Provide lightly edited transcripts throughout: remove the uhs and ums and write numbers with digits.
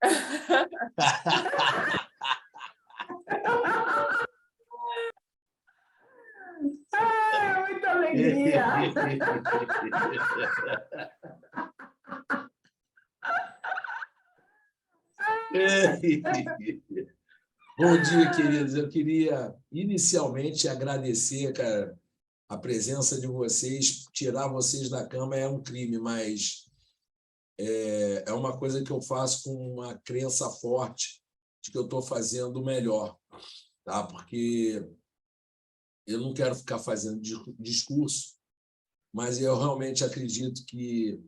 Ah, muita alegria! Bom dia, queridos. Eu queria inicialmente agradecer, cara, a presença de vocês. Tirar vocês da cama é um crime, mas é uma coisa que eu faço com uma crença forte de que eu estou fazendo o melhor, tá? Porque eu não quero ficar fazendo discurso, mas eu realmente acredito que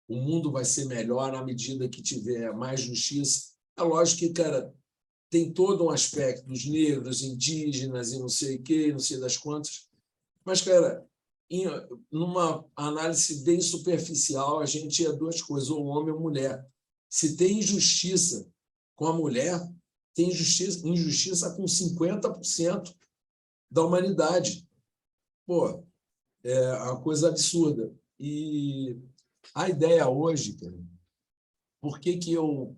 o mundo vai ser melhor na medida que tiver mais justiça. É lógico que, cara, tem todo um aspecto dos negros, indígenas e não sei o quê, não sei das quantas, mas, cara, numa análise bem superficial, a gente é duas coisas, ou homem ou mulher. Se tem injustiça com a mulher, tem injustiça com 50% da humanidade. Pô, é uma coisa absurda. E a ideia hoje, cara, por que que eu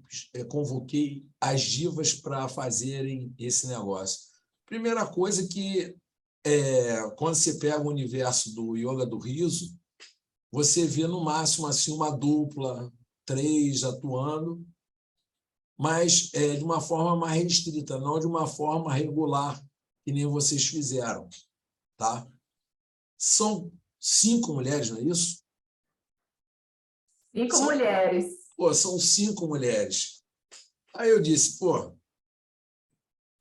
convoquei as divas para fazerem esse negócio? Primeira coisa que, quando você pega o universo do yoga do riso, você vê no máximo assim, uma dupla, 3 atuando, mas de uma forma mais restrita, não de uma forma regular, que nem vocês fizeram. Tá? São 5 mulheres, não é isso? 5 mulheres. Pô, são 5 mulheres. Aí eu disse, pô,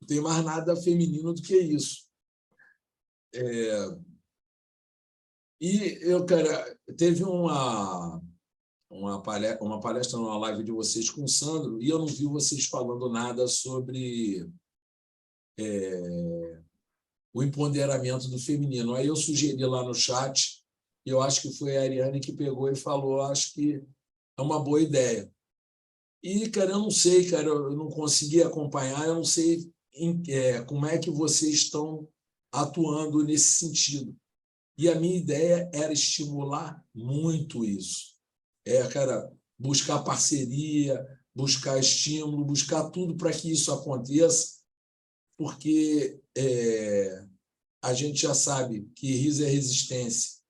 não tem mais nada feminino do que isso. E eu, cara, teve uma palestra numa live de vocês com o Sandro, e eu não vi vocês falando nada sobre o empoderamento do feminino. Aí eu sugeri lá no chat, e eu acho que foi a Ariane que pegou e falou, acho que é uma boa ideia. E, cara, eu não sei, cara, eu não consegui acompanhar, eu não sei como é que vocês estão atuando nesse sentido. E a minha ideia era estimular muito isso. Cara, buscar parceria, buscar estímulo, buscar tudo para que isso aconteça, porque a gente já sabe que riso é resistência.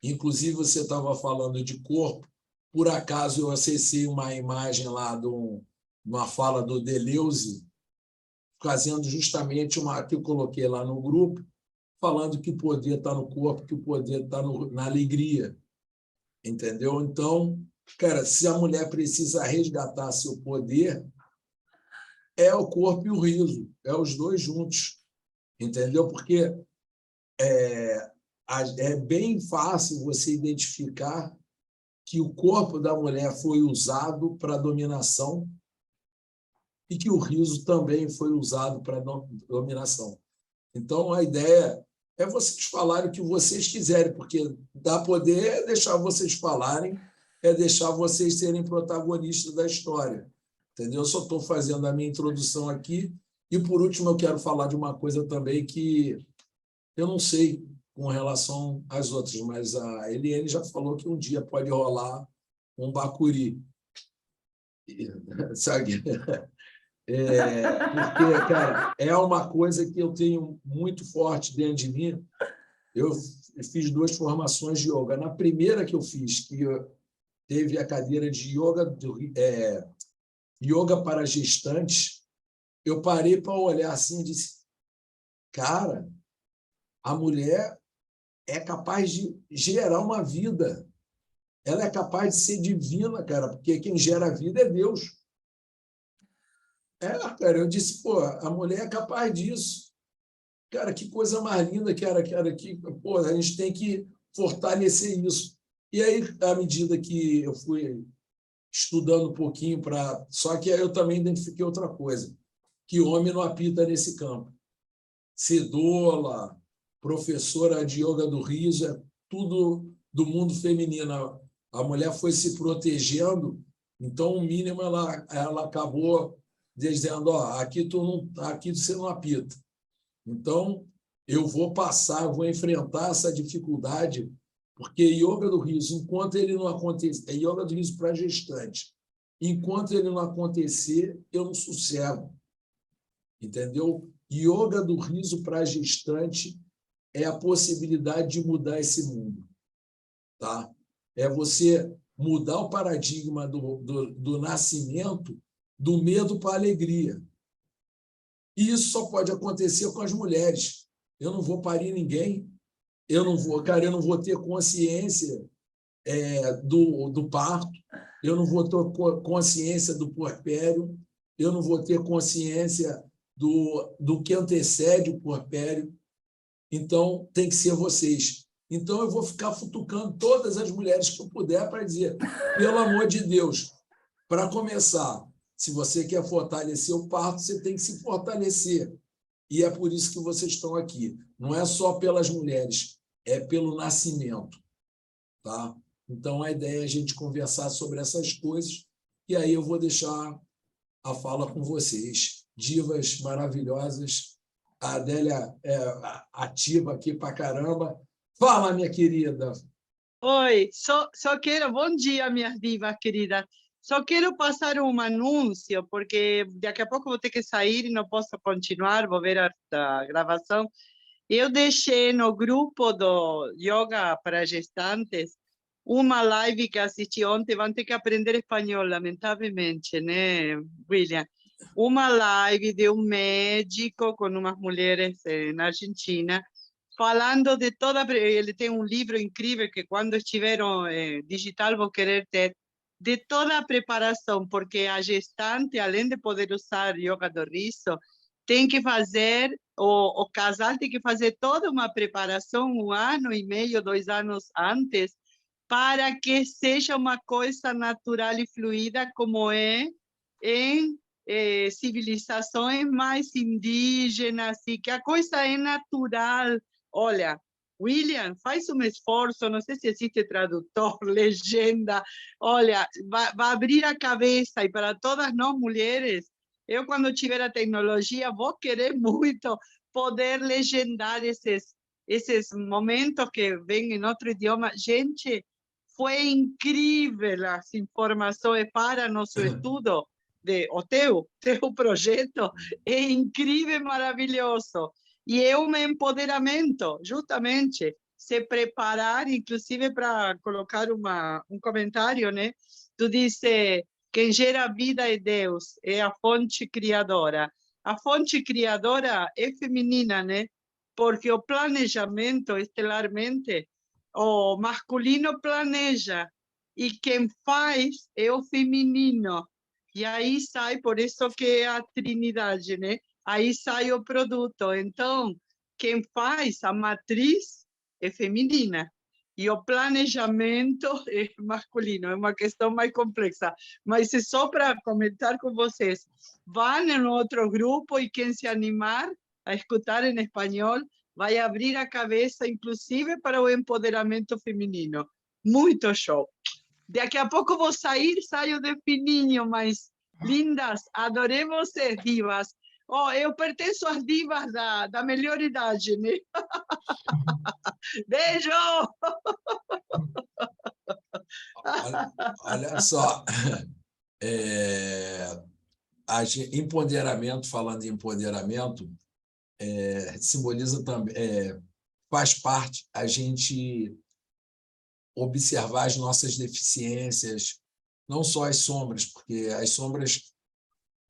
Inclusive, você estava falando de corpo, por acaso eu acessei uma imagem lá de uma fala do Deleuze, fazendo justamente uma que eu coloquei lá no grupo, falando que o poder está no corpo, que o poder está na alegria. Entendeu? Então, cara, se a mulher precisa resgatar seu poder, é o corpo e o riso, é os dois juntos. Entendeu? Porque é bem fácil você identificar que o corpo da mulher foi usado para dominação e que o riso também foi usado para dominação. Então, a ideia é vocês falarem o que vocês quiserem, porque dar poder é deixar vocês falarem, é deixar vocês serem protagonistas da história. Entendeu? Eu só estou fazendo a minha introdução aqui. E, por último, eu quero falar de uma coisa também que eu não sei com relação às outras, mas a Eliane já falou que um dia pode rolar um bacuri. Sabe? Porque, cara, é uma coisa que eu tenho muito forte dentro de mim. Eu fiz 2 formações de yoga. Na primeira que eu fiz, que teve a cadeira de yoga para gestantes, eu parei para olhar assim e disse, cara, a mulher é capaz de gerar uma vida. Ela é capaz de ser divina, cara, porque quem gera a vida é Deus. Cara, eu disse, pô, a mulher é capaz disso. Cara, que coisa mais linda que era que, pô, a gente tem que fortalecer isso. E aí, à medida que eu fui estudando um pouquinho para... Só que aí eu também identifiquei outra coisa, que homem não apita nesse campo. Cedola, professora de yoga do riso, é tudo do mundo feminino. A mulher foi se protegendo, então, o mínimo, ela acabou dizendo, ó, aqui você não apita. Então, eu vou passar, eu vou enfrentar essa dificuldade, porque yoga do riso, enquanto ele não acontecer, é yoga do riso para gestante. Enquanto ele não acontecer, eu não sossego. Entendeu? Yoga do riso para a gestante é a possibilidade de mudar esse mundo. Tá? É você mudar o paradigma do nascimento, do medo para a alegria. E isso só pode acontecer com as mulheres. Eu não vou parir ninguém, eu não vou ter consciência do parto, eu não vou ter consciência do puerpério, eu não vou ter consciência do que antecede o puerpério. Então, tem que ser vocês. Então, eu vou ficar futucando todas as mulheres que eu puder para dizer, pelo amor de Deus, para começar, se você quer fortalecer o parto, você tem que se fortalecer. E é por isso que vocês estão aqui. Não é só pelas mulheres, é pelo nascimento. Tá? Então, a ideia é a gente conversar sobre essas coisas, e aí eu vou deixar a fala com vocês. Divas maravilhosas, a Adélia é ativa aqui para caramba. Fala, minha querida. Oi, só quero, bom dia, minhas divas queridas. Só quero passar um anúncio, porque daqui a pouco vou ter que sair e não posso continuar, vou ver a gravação. Eu deixei no grupo do Yoga para Gestantes uma live que assisti ontem, vão ter que aprender espanhol, lamentavelmente, né, William? Uma live de um médico com umas mulheres na Argentina, falando de toda... Ele tem um livro incrível que quando estiveram digital vão querer ter, de toda a preparação, porque a gestante, além de poder usar yoga do riso, tem que fazer, o casal tem que fazer toda uma preparação 1 ano e meio, 2 anos antes, para que seja uma coisa natural e fluida, como é em civilizações mais indígenas, e que a coisa é natural. Olha, William, faz um esforço, não sei se existe tradutor, legenda, olha, vai abrir a cabeça, e para todas nós mulheres, eu quando tiver a tecnologia, vou querer muito poder legendar esses momentos que vêm em outro idioma. Gente, foi incrível as informações para nosso estudo, o teu projeto é incrível e maravilhoso. E é um empoderamento, justamente, se preparar, inclusive para colocar um comentário, né? Tu disse, quem gera a vida é Deus, é a fonte criadora. A fonte criadora é feminina, né? Porque o planejamento, estelarmente, o masculino planeja e quem faz é o feminino. E aí sai, por isso que é a Trindade, né? Aí sai o produto. Então, quem faz a matriz é feminina e o planejamento é masculino. É uma questão mais complexa. Mas é só para comentar com vocês. Vá em outro grupo e quem se animar a escutar em espanhol vai abrir a cabeça, inclusive, para o empoderamento feminino. Muito show. Daqui a pouco vou sair, saio de fininho, mas lindas, adorei vocês, divas. Oh, eu pertenço às divas da melhor idade, né? Beijo! Olha só, empoderamento, falando em empoderamento, simboliza também, faz parte a gente observar as nossas deficiências, não só as sombras, porque as sombras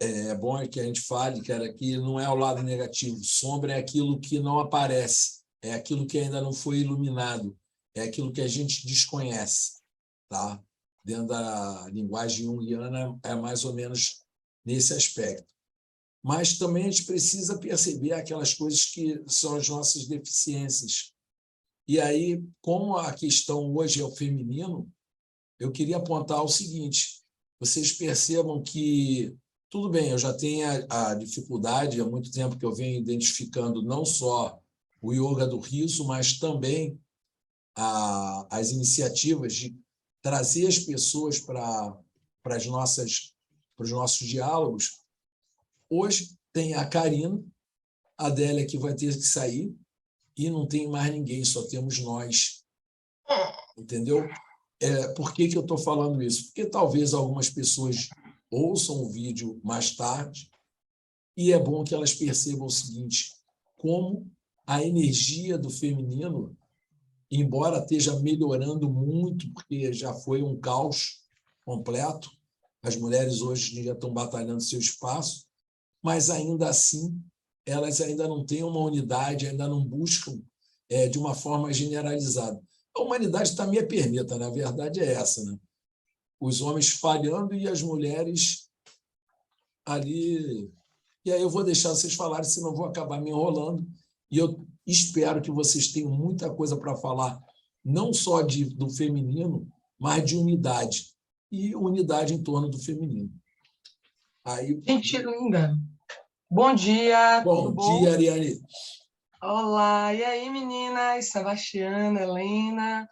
é bom que a gente fale, cara, que não é o lado negativo. Sombra é aquilo que não aparece, é aquilo que ainda não foi iluminado, é aquilo que a gente desconhece, tá? Dentro da linguagem junguiana é mais ou menos nesse aspecto. Mas também a gente precisa perceber aquelas coisas que são as nossas deficiências. E aí, como a questão hoje é o feminino, eu queria apontar o seguinte: vocês percebam que, tudo bem, eu já tenho a dificuldade, há muito tempo que eu venho identificando não só o yoga do riso, mas também as iniciativas de trazer as pessoas para os nossos diálogos. Hoje tem a Karina, a Adélia que vai ter que sair, e não tem mais ninguém, só temos nós. Entendeu? Por que eu estou falando isso? Porque talvez algumas pessoas ouçam o vídeo mais tarde e é bom que elas percebam o seguinte, como a energia do feminino, embora esteja melhorando muito, porque já foi um caos completo, as mulheres hoje já estão batalhando seu espaço, mas ainda assim elas ainda não têm uma unidade, ainda não buscam de uma forma generalizada. A humanidade está meia perneta, na verdade é essa, né? Os homens falhando e as mulheres ali. E aí eu vou deixar vocês falarem, senão eu vou acabar me enrolando. E eu espero que vocês tenham muita coisa para falar, não só do feminino, mas de unidade. E unidade em torno do feminino. Aí... Gente linda! Bom dia, tudo bom? Bom dia, Ariane. Olá, e aí, meninas? Sebastiana, Helena,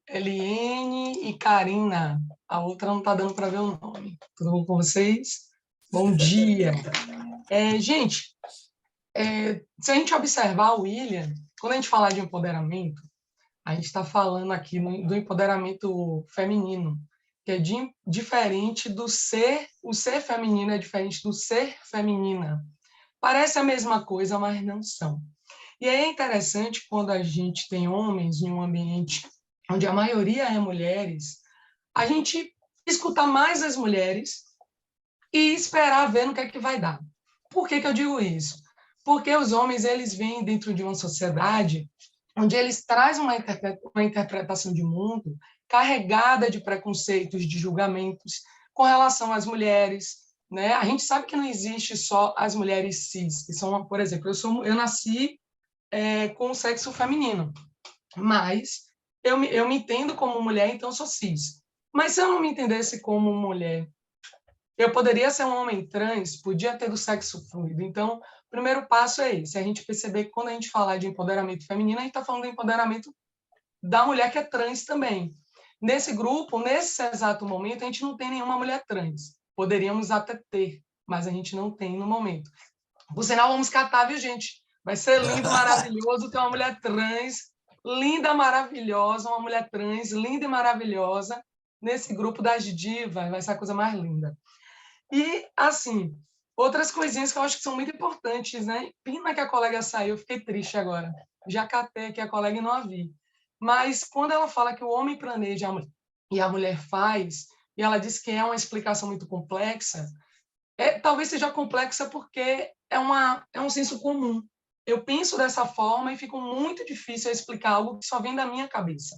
Eliene e Karina. A outra não está dando para ver o nome. Tudo bom com vocês? Bom dia! Gente, se a gente observar o William, quando a gente falar de empoderamento, a gente está falando aqui do empoderamento feminino, que é diferente do ser, o ser feminino é diferente do ser feminina. Parece a mesma coisa, mas não são. E é interessante quando a gente tem homens em um ambiente onde a maioria é mulheres, a gente escutar mais as mulheres e esperar ver no que é que vai dar. Por que eu digo isso? Porque os homens, eles vêm dentro de uma sociedade onde eles trazem uma interpretação de mundo carregada de preconceitos, de julgamentos com relação às mulheres, né? A gente sabe que não existe só as mulheres cis, que são, por exemplo, eu nasci com o sexo feminino, mas eu me entendo como mulher, então eu sou cis. Mas se eu não me entendesse como mulher, eu poderia ser um homem trans, podia ter do sexo fluido. Então, o primeiro passo é esse, a gente perceber que quando a gente falar de empoderamento feminino, a gente está falando do empoderamento da mulher que é trans também. Nesse grupo, nesse exato momento, a gente não tem nenhuma mulher trans. Poderíamos até ter, mas a gente não tem no momento. Por sinal, vamos catar, viu, gente? Vai ser lindo, maravilhoso ter uma mulher trans, linda, maravilhosa, uma mulher trans, linda e maravilhosa, nesse grupo das divas, vai ser a coisa mais linda. E, assim, outras coisinhas que eu acho que são muito importantes, né? Pena que a colega saiu, eu fiquei triste agora. Já catei aqui a colega e não a vi. Mas quando ela fala que o homem planeja e a mulher faz, e ela diz que é uma explicação muito complexa, talvez seja complexa porque é um senso comum. Eu penso dessa forma e fica muito difícil eu explicar algo que só vem da minha cabeça.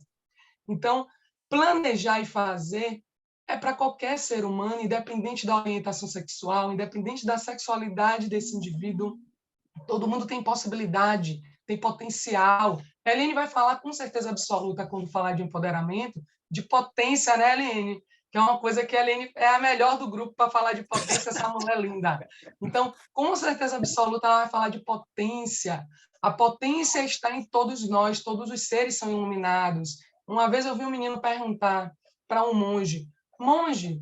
Então, planejar e fazer é para qualquer ser humano, independente da orientação sexual, independente da sexualidade desse indivíduo. Todo mundo tem possibilidade, tem potencial. A Helene vai falar com certeza absoluta, quando falar de empoderamento, de potência, né, Helene? Que é uma coisa que a Helene é a melhor do grupo para falar de potência, essa mulher linda. Então, com certeza absoluta, ela vai falar de potência. A potência está em todos nós, todos os seres são iluminados. Uma vez eu vi um menino perguntar para um monge, monge,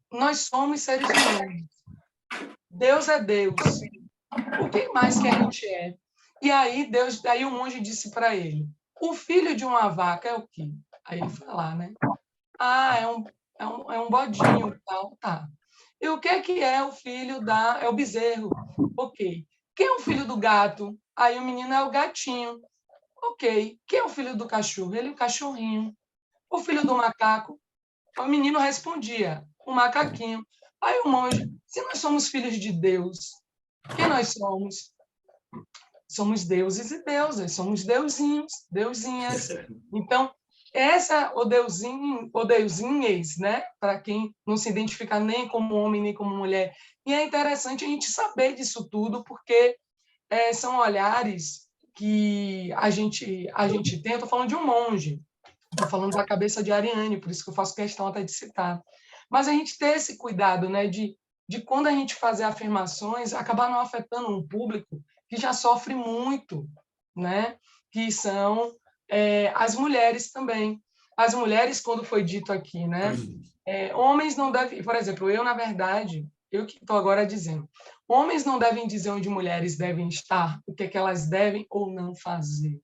nós somos seres humanos. Deus é Deus. O que mais que a gente é? E aí o monge disse para ele, o filho de uma vaca é o quê? Aí ele foi lá, né? É um bodinho, tal, tá. E o que é o filho é o bezerro? Ok. Quem é o filho do gato? Aí o menino é o gatinho. Ok. Quem é o filho do cachorro? Ele é o cachorrinho. O filho do macaco? O menino respondia, o macaquinho. Aí o monge, se nós somos filhos de Deus, quem nós somos? Somos deuses e deusas, somos deusinhos, deusinhas. Então, o deusinho, ou deusinhas, né? Para quem não se identifica nem como homem, nem como mulher. E é interessante a gente saber disso tudo, porque são olhares que a gente tem. Eu estou falando de um monge, estou falando da cabeça de Ariane, por isso que eu faço questão até de citar. Mas a gente ter esse cuidado, né, de quando a gente fazer afirmações, acabar não afetando um público que já sofre muito, né? Que são as mulheres também. As mulheres, quando foi dito aqui, né? Homens não devem... Por exemplo, eu, na verdade, eu que estou agora dizendo, homens não devem dizer onde mulheres devem estar, o que é que elas devem ou não fazer.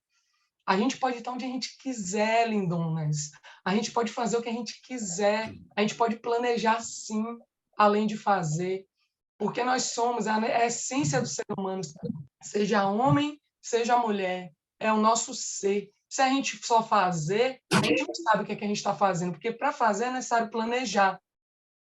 A gente pode estar onde a gente quiser, lindonas. A gente pode fazer o que a gente quiser. A gente pode planejar, sim, além de fazer. Porque nós somos a essência do ser humano. Seja homem, seja mulher. É o nosso ser. Se a gente só fazer, a gente não sabe o que é que a gente está fazendo. Porque para fazer é necessário planejar.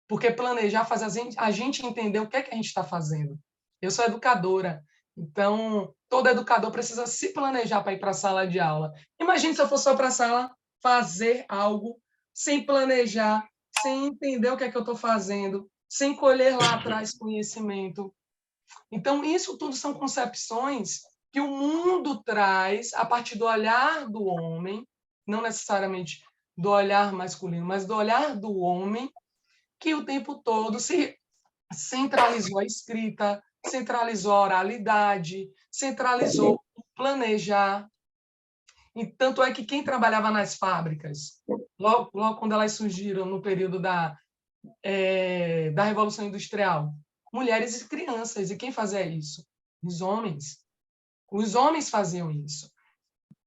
Porque planejar faz a gente entender o que é que a gente está fazendo. Eu sou educadora, então todo educador precisa se planejar para ir para a sala de aula. Imagine se eu fosse só para a sala fazer algo sem planejar, sem entender o que é que eu estou fazendo, sem colher lá atrás conhecimento. Então, isso tudo são concepções que o mundo traz a partir do olhar do homem, não necessariamente do olhar masculino, mas do olhar do homem, que o tempo todo se centralizou a escrita, centralizou a oralidade, centralizou o planejar. E tanto é que quem trabalhava nas fábricas, logo quando elas surgiram no período da Revolução Industrial, mulheres e crianças. E quem fazia isso? Os homens. Os homens faziam isso.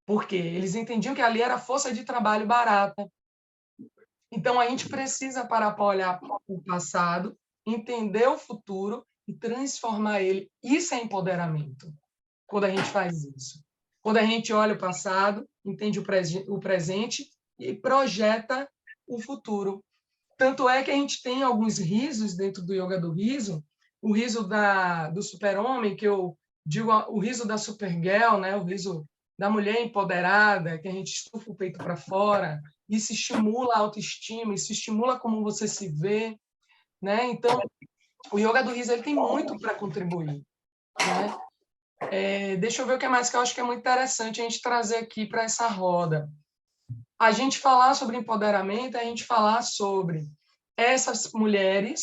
Porque eles entendiam que ali era força de trabalho barata. Então, a gente precisa parar para olhar o passado, entender o futuro e transformar ele. Isso é empoderamento, quando a gente faz isso. Quando a gente olha o passado, entende o presente e projeta o futuro. Tanto é que a gente tem alguns risos dentro do yoga do riso, o riso do super-homem, que eu digo o riso da supergirl, né? O riso da mulher empoderada, que a gente estufa o peito para fora, isso estimula a autoestima, isso estimula como você se vê, né? Então, o yoga do riso ele tem muito para contribuir, né? Deixa eu ver o que mais que eu acho que é muito interessante a gente trazer aqui para essa roda. A gente falar sobre empoderamento, a gente falar sobre essas mulheres,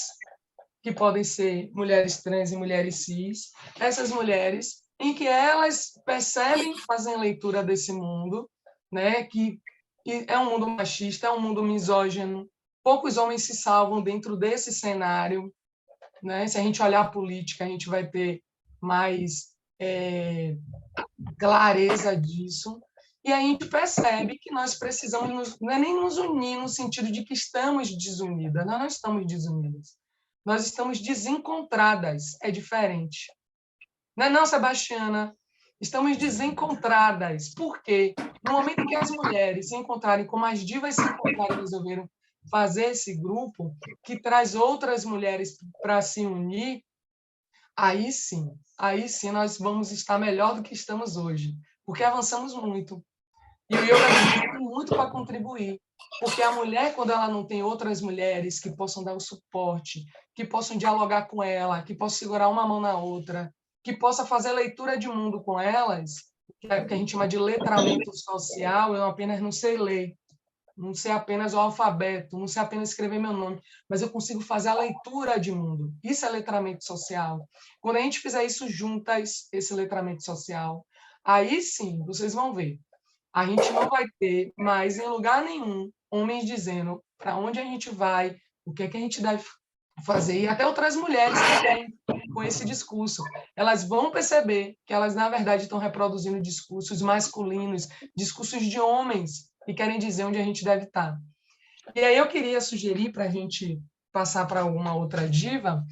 que podem ser mulheres trans e mulheres cis, essas mulheres em que elas percebem, fazem leitura desse mundo, né? Que é um mundo machista, é um mundo misógino, poucos homens se salvam dentro desse cenário, né? Se a gente olhar a política, a gente vai ter mais clareza disso, e a gente percebe que nós precisamos, não é nem nos unir no sentido de que estamos desunidas, nós não estamos desunidas, nós estamos desencontradas, é diferente. Não é não, Sebastiana? Estamos desencontradas. Por quê? No momento em que as mulheres se encontrarem, como as divas se encontraram e resolveram fazer esse grupo, que traz outras mulheres para se unir, aí sim nós vamos estar melhor do que estamos hoje, porque avançamos muito. E o yoga tem muito para contribuir, porque a mulher, quando ela não tem outras mulheres que possam dar o suporte, que possam dialogar com ela, que possam segurar uma mão na outra, que possa fazer leitura de mundo com elas, que a gente chama de letramento social, eu apenas não sei ler, não sei apenas o alfabeto, não sei apenas escrever meu nome, mas eu consigo fazer a leitura de mundo. Isso é letramento social. Quando a gente fizer isso juntas, esse letramento social, aí sim, vocês vão ver. A gente não vai ter mais, em lugar nenhum, homens dizendo para onde a gente vai, o que é que a gente deve fazer, e até outras mulheres também, com esse discurso. Elas vão perceber que elas, na verdade, estão reproduzindo discursos masculinos, discursos de homens, que querem dizer onde a gente deve estar. E aí eu queria sugerir, para a gente passar para alguma outra diva,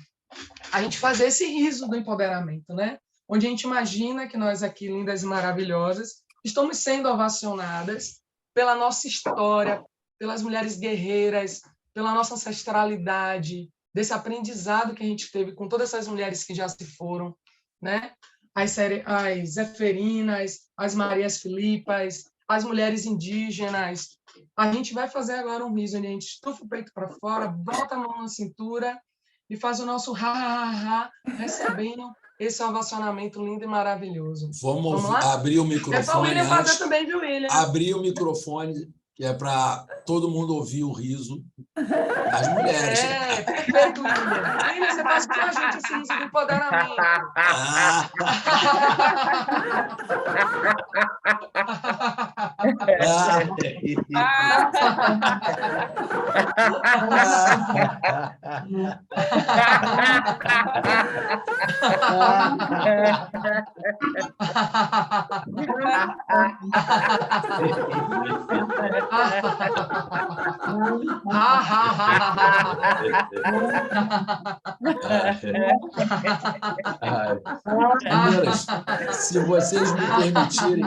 a gente fazer esse riso do empoderamento, né? Onde a gente imagina que nós aqui, lindas e maravilhosas, estamos sendo ovacionadas pela nossa história, pelas mulheres guerreiras, pela nossa ancestralidade, desse aprendizado que a gente teve com todas essas mulheres que já se foram, né? As Zeferinas, as Marias Filipas, as mulheres indígenas. A gente vai fazer agora um riso, onde a gente estufa o peito para fora, bota a mão na cintura e faz o nosso ha-ha-ha, recebendo esse ovacionamento lindo e maravilhoso. Vamos lá? Abrir o microfone. É para o William fazer também, viu, William? Abrir o microfone, que é para todo mundo ouvir o riso das mulheres. Perfeito, William. William, você faz com a gente esse riso do empoderamento. Meninas, se vocês me permitirem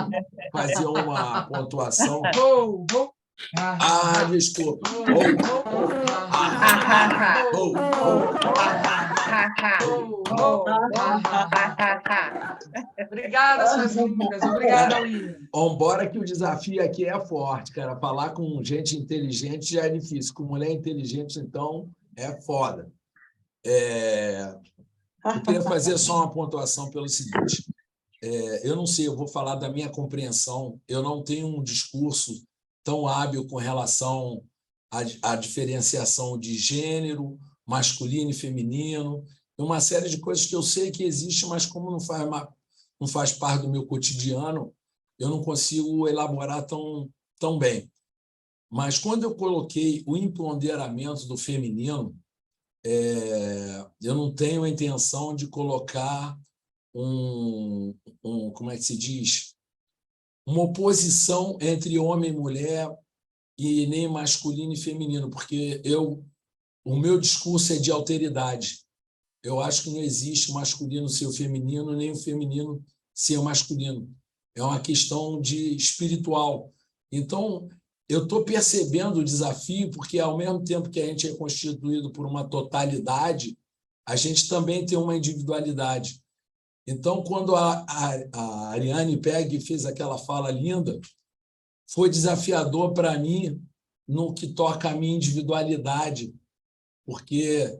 fazer uma pontuação. Desculpa. Obrigada, suas lindas. Obrigada, William. Embora que o desafio aqui é forte, cara. Falar com gente inteligente já é difícil. Com mulher inteligente, então, é foda. Eu queria fazer só uma pontuação pelo seguinte. Eu não sei, eu vou falar da minha compreensão. Eu não tenho um discurso tão hábil com relação à diferenciação de gênero, masculino e feminino, uma série de coisas que eu sei que existe, mas como não faz parte do meu cotidiano, eu não consigo elaborar tão bem. Mas quando eu coloquei o empoderamento do feminino, eu não tenho a intenção de colocar como é que se diz? Uma oposição entre homem e mulher e nem masculino e feminino, porque o meu discurso é de alteridade. Eu acho que não existe masculino ser o feminino, nem o feminino ser o masculino. É uma questão de espiritual. Então, eu estou percebendo o desafio, porque ao mesmo tempo que a gente é constituído por uma totalidade, a gente também tem uma individualidade. Então, quando a Ariane pega e fez aquela fala linda, foi desafiador para mim no que toca a minha individualidade, porque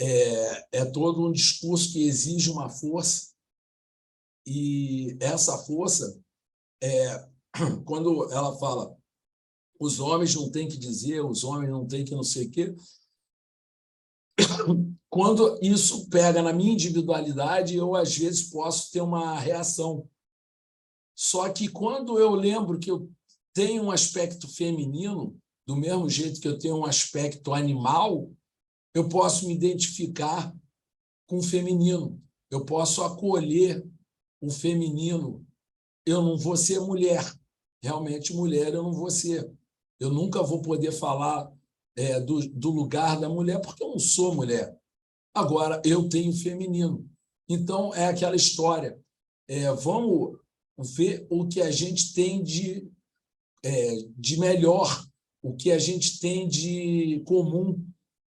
é todo um discurso que exige uma força, e essa força, quando ela fala os homens não têm que dizer, os homens não têm que não sei o quê, quando isso pega na minha individualidade, eu, às vezes, posso ter uma reação. Só que quando eu lembro que eu tenho um aspecto feminino, do mesmo jeito que eu tenho um aspecto animal, eu posso me identificar com o feminino, eu posso acolher o feminino. Eu não vou ser mulher, realmente mulher eu não vou ser. Eu nunca vou poder falar do lugar da mulher, porque eu não sou mulher. Agora, eu tenho feminino. Então, é aquela história. Vamos ver o que a gente tem de melhor, o que a gente tem de comum,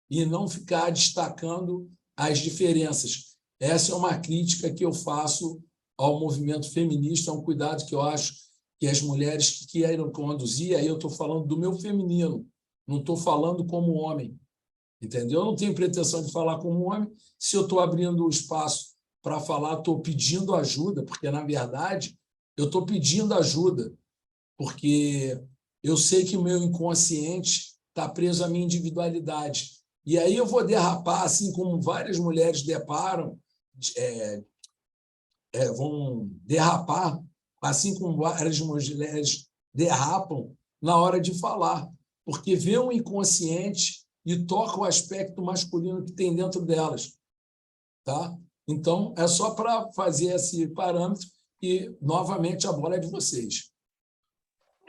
e não ficar destacando as diferenças. Essa é uma crítica que eu faço ao movimento feminista, é um cuidado que eu acho que as mulheres que queiram conduzir, aí eu estou falando do meu feminino, não estou falando como homem, entendeu? Eu não tenho pretensão de falar como homem. Se eu estou abrindo o espaço para falar, estou pedindo ajuda, porque, na verdade, eu estou pedindo ajuda, porque eu sei que o meu inconsciente está preso à minha individualidade. E aí eu vou derrapar, assim como várias mulheres vão derrapar, assim como várias mulheres derrapam na hora de falar, porque vê um inconsciente e toca o aspecto masculino que tem dentro delas. Tá? Então, é só para fazer esse parâmetro e, novamente, a bola é de vocês.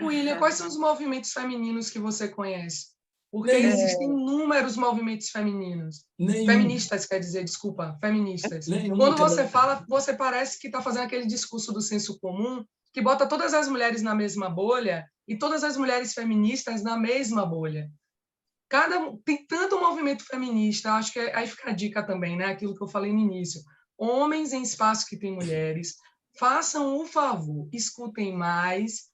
William, quais são os movimentos femininos que você conhece? Porque existem inúmeros movimentos femininos. Feministas, quer dizer, desculpa, feministas. Quando você fala, você parece que está fazendo aquele discurso do senso comum, que bota todas as mulheres na mesma bolha e todas as mulheres feministas na mesma bolha. Tem tanto movimento feminista, acho que aí fica a dica também, né? Aquilo que eu falei no início. Homens em espaço que tem mulheres, façam o favor, escutem mais,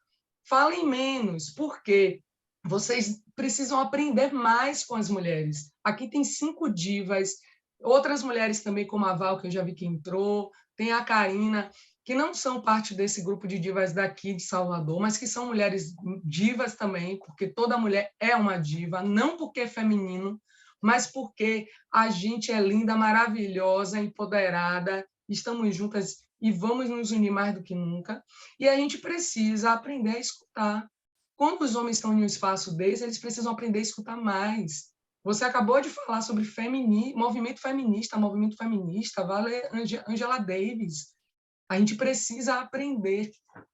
falem menos, porque vocês precisam aprender mais com as mulheres. Aqui tem 5 divas, outras mulheres também, como a Val, que eu já vi que entrou, tem a Karina, que não são parte desse grupo de divas daqui de Salvador, mas que são mulheres divas também, porque toda mulher é uma diva, não porque é feminino, mas porque a gente é linda, maravilhosa, empoderada, estamos juntas e vamos nos unir mais do que nunca. E a gente precisa aprender a escutar. quando os homens estão em um espaço desse, eles precisam aprender a escutar mais. Você acabou de falar sobre movimento feminista, vale Angela Davis. A gente precisa aprender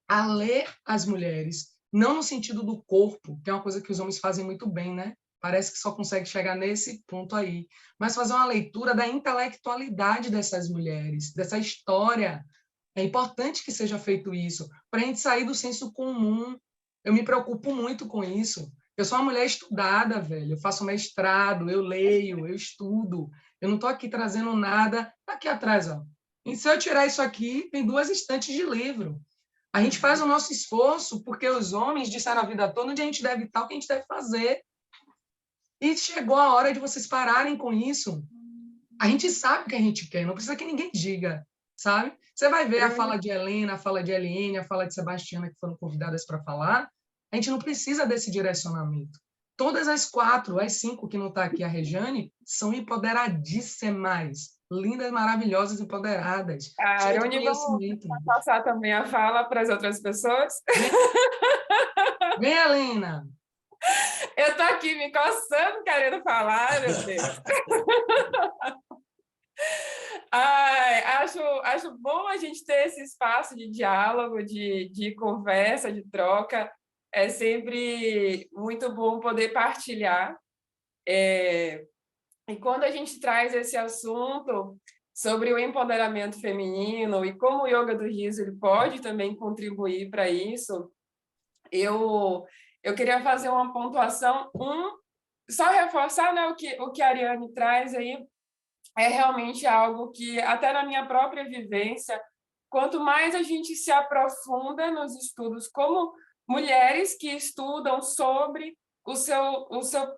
a ler as mulheres, não no sentido do corpo, que é uma coisa que os homens fazem muito bem, né? Parece que só consegue chegar nesse ponto aí, mas fazer uma leitura da intelectualidade dessas mulheres, dessa história. É importante que seja feito isso, para a gente sair do senso comum. Eu me preocupo muito com isso. Eu sou uma mulher estudada, velho. Eu faço mestrado, eu leio, eu estudo. Eu não estou aqui trazendo nada. Aqui atrás, ó. E se eu tirar isso aqui, tem 2 estantes de livro. A gente faz o nosso esforço porque os homens disseram a vida toda onde a gente deve estar, o que a gente deve fazer. E chegou a hora de vocês pararem com isso. A gente sabe o que a gente quer, não precisa que ninguém diga, sabe? Você vai ver a fala de Helena, a fala de Eliane, a fala de Sebastiana, que foram convidadas para falar. A gente não precisa desse direcionamento. Todas as 4, as 5 que não está aqui, a Rejane, são empoderadíssimas, lindas, maravilhosas, empoderadas. Arune, vamos passar também a fala para as outras pessoas. Vem, Helena! Eu estou aqui me coçando, querendo falar, meu Deus. Ai, acho bom a gente ter esse espaço de diálogo, de conversa, de troca. É sempre muito bom poder partilhar. E quando a gente traz esse assunto sobre o empoderamento feminino e como o Yoga do Riso ele pode também contribuir para isso, eu queria fazer uma pontuação, só reforçar, né, o que a Ariane traz aí, é realmente algo que, até na minha própria vivência, quanto mais a gente se aprofunda nos estudos como mulheres que estudam sobre o seu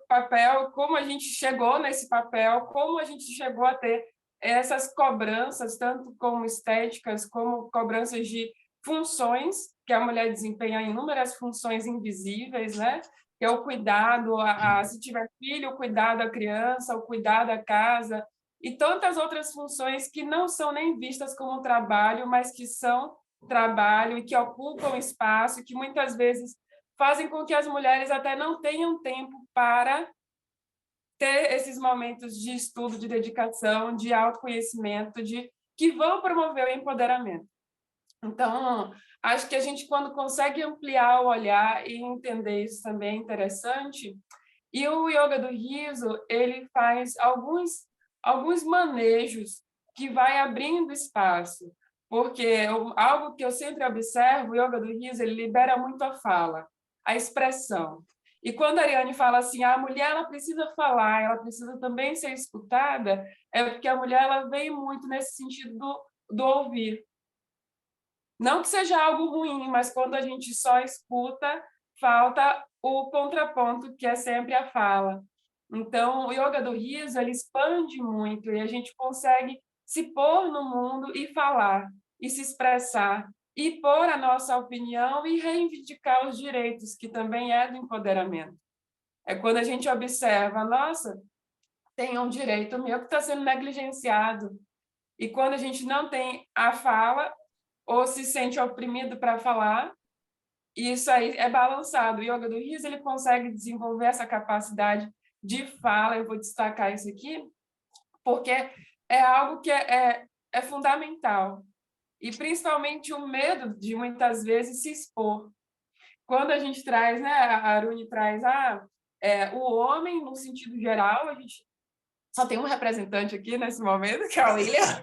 papel, como a gente chegou nesse papel, como a gente chegou a ter essas cobranças, tanto como estéticas, como cobranças de funções, que a mulher desempenha inúmeras funções invisíveis, né? Que é o cuidado, se tiver filho, o cuidado da criança, o cuidado da casa, e tantas outras funções que não são nem vistas como trabalho, mas que são trabalho e que ocupam espaço, que muitas vezes fazem com que as mulheres até não tenham tempo para ter esses momentos de estudo, de dedicação, de autoconhecimento, que vão promover o empoderamento. Então, acho que a gente, quando consegue ampliar o olhar e entender isso também é interessante. E o Yoga do Riso, ele faz alguns manejos que vai abrindo espaço, porque algo que eu sempre observo, o Yoga do Riso, ele libera muito a fala, a expressão. E quando a Ariane fala assim, a mulher ela precisa falar, ela precisa também ser escutada, é porque a mulher ela vem muito nesse sentido do ouvir. Não que seja algo ruim, mas quando a gente só escuta, falta o contraponto, que é sempre a fala. Então, o Yoga do Riso, ele expande muito e a gente consegue se pôr no mundo e falar, e se expressar, e pôr a nossa opinião e reivindicar os direitos, que também é do empoderamento. É quando a gente observa, nossa, tem um direito meu que está sendo negligenciado. E quando a gente não tem a fala, ou se sente oprimido para falar, isso aí é balançado. O Yoga do Riso ele consegue desenvolver essa capacidade de fala. Eu vou destacar isso aqui, porque é algo que é fundamental. E, principalmente, o medo de, muitas vezes, se expor. Quando a gente traz, né, a Arune traz o homem, no sentido geral, a gente só tem um representante aqui nesse momento, que é o William.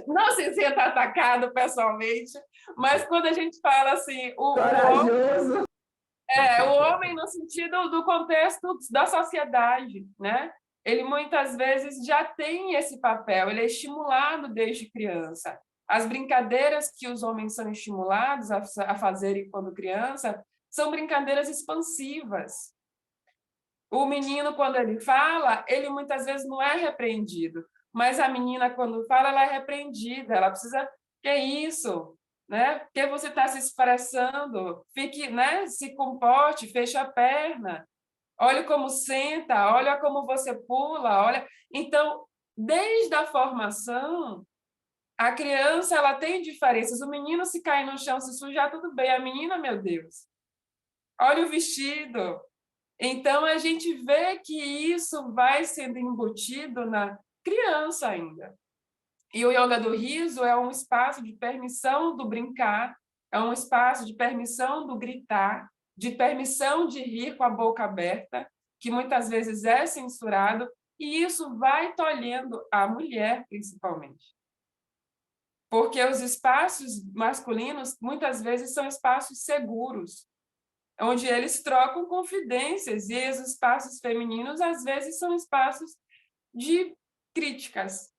Não se sinta atacado pessoalmente, mas quando a gente fala assim, o homem no sentido do contexto da sociedade, né? Ele muitas vezes já tem esse papel, ele é estimulado desde criança. As brincadeiras que os homens são estimulados a fazerem quando criança são brincadeiras expansivas. O menino, quando ele fala, ele muitas vezes não é repreendido, mas a menina, quando fala, ela é repreendida, ela precisa, que é isso? Né? Porque você está se expressando, fique, né? Se comporte, feche a perna, olha como senta, olha como você pula, olha. Então, desde a formação, a criança ela tem diferenças. O menino, se cair no chão, se sujar, tudo bem. A menina, meu Deus, olha o vestido. Então, a gente vê que isso vai sendo embutido na criança ainda. E o yoga do riso é um espaço de permissão do brincar, é um espaço de permissão do gritar, de permissão de rir com a boca aberta, que muitas vezes é censurado, e isso vai tolhendo a mulher, principalmente. Porque os espaços masculinos, muitas vezes, são espaços seguros, onde eles trocam confidências, e os espaços femininos, às vezes, são espaços de críticas.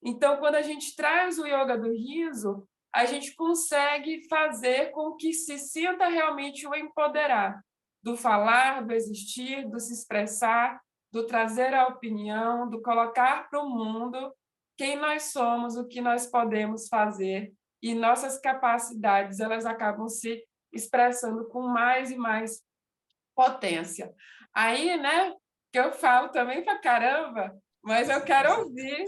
Então, quando a gente traz o yoga do riso, a gente consegue fazer com que se sinta realmente o empoderar, do falar, do existir, do se expressar, do trazer a opinião, do colocar para o mundo quem nós somos, o que nós podemos fazer, e nossas capacidades, elas acabam se expressando com mais e mais potência. Aí, né, que eu falo também para caramba, mas eu quero ouvir.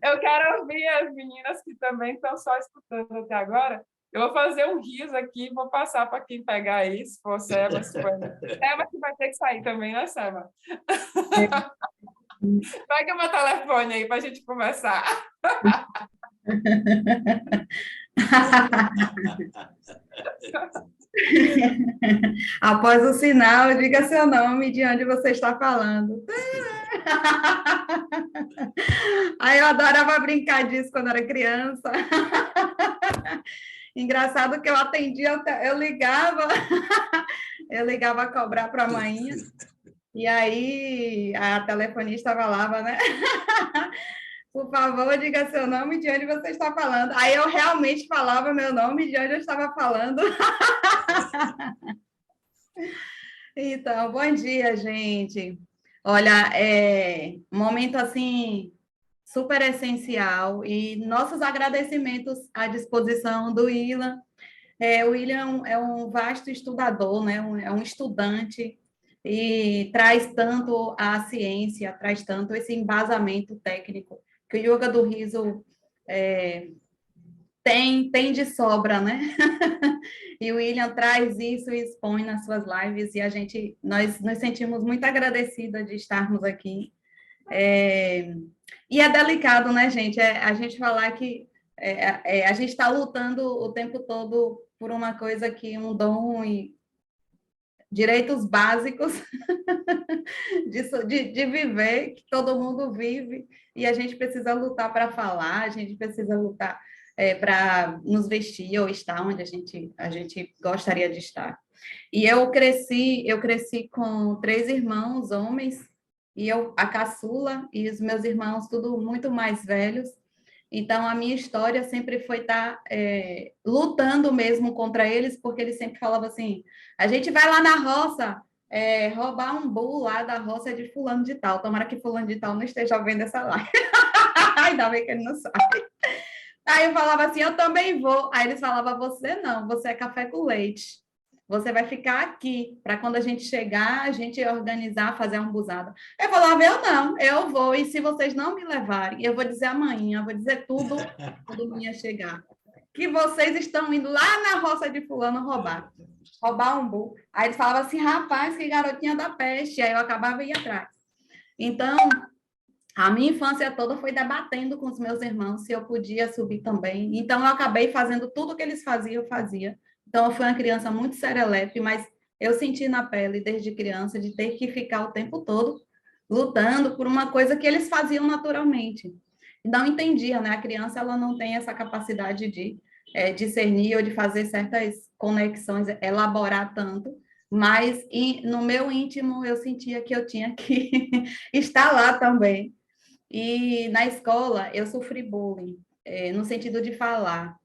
Eu quero ouvir as meninas que também estão só escutando até agora. Eu vou fazer um riso aqui e vou passar para quem pegar aí, se for Seba, se for... Seba que vai ter que sair também, né, Seba? Pega meu telefone aí para a gente conversar. Após o sinal, diga seu nome, de onde você está falando. Aí eu adorava brincar disso quando era criança. Engraçado que eu atendia, eu ligava a cobrar para a manhã, e aí a telefonista falava, né? Por favor, diga seu nome e de onde você está falando. Aí eu realmente falava meu nome e de onde eu estava falando. Então, bom dia, gente. Olha, um momento assim super essencial e nossos agradecimentos à disposição do William. O William é um vasto estudador, né? É um estudante e traz tanto a ciência, traz tanto esse embasamento técnico que o yoga do riso tem de sobra, né? E o William traz isso e expõe nas suas lives, e nós nos sentimos muito agradecidas de estarmos aqui. E é delicado, né, gente? A gente falar que a gente está lutando o tempo todo por uma coisa que um dom e direitos básicos de viver, que todo mundo vive, e a gente precisa lutar para falar, a gente precisa lutar para nos vestir ou estar onde a gente gostaria de estar. E eu cresci com 3 irmãos, homens, e a caçula, e os meus irmãos tudo muito mais velhos. Então, a minha história sempre foi estar lutando mesmo contra eles, porque eles sempre falavam assim, a gente vai lá na roça roubar um bolo lá da roça de fulano de tal, tomara que fulano de tal não esteja vendo essa live. Ainda bem que ele não sabe. Aí eu falava assim, eu também vou. Aí eles falavam, você não, você é café com leite. Você vai ficar aqui, para quando a gente chegar, a gente organizar, fazer uma buzada. Eu falava, eu não, eu vou, e se vocês não me levarem, eu vou dizer amanhã, vou dizer tudo quando o dia chegar. Que vocês estão indo lá na roça de fulano roubar um bolo. Aí eles falavam assim, rapaz, que garotinha da peste. Aí eu acabava e ia atrás. Então, a minha infância toda foi debatendo com os meus irmãos se eu podia subir também. Então, eu acabei fazendo tudo o que eles faziam, eu fazia. Então, eu fui uma criança muito serelepe, mas eu senti na pele, desde criança, de ter que ficar o tempo todo lutando por uma coisa que eles faziam naturalmente. Não entendia, né? A criança, ela não tem essa capacidade de discernir ou de fazer certas conexões, elaborar tanto, mas no meu íntimo eu sentia que eu tinha que estar lá também. E na escola eu sofri bullying, no sentido de falar.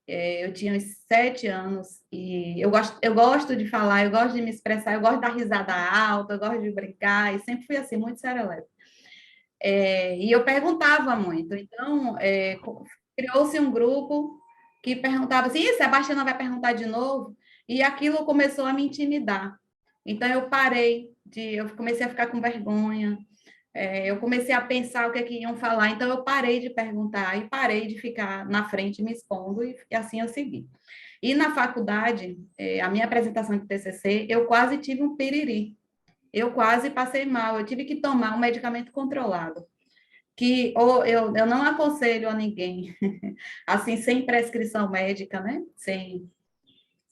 Eu tinha uns 7 anos e eu gosto de falar, eu gosto de me expressar, eu gosto de dar risada alta, eu gosto de brincar, e sempre fui assim, muito serelepe. E eu perguntava muito. Então, criou-se um grupo que perguntava assim, Sebastiana vai perguntar de novo? E aquilo começou a me intimidar. Então, eu comecei a ficar com vergonha, eu comecei a pensar o que é que iam falar, então eu parei de perguntar e parei de ficar na frente me expondo, e assim eu segui. E na faculdade, a minha apresentação de TCC, eu quase tive um piriri. Eu quase passei mal, eu tive que tomar um medicamento controlado, que ou eu não aconselho a ninguém, assim, sem prescrição médica, né? Sem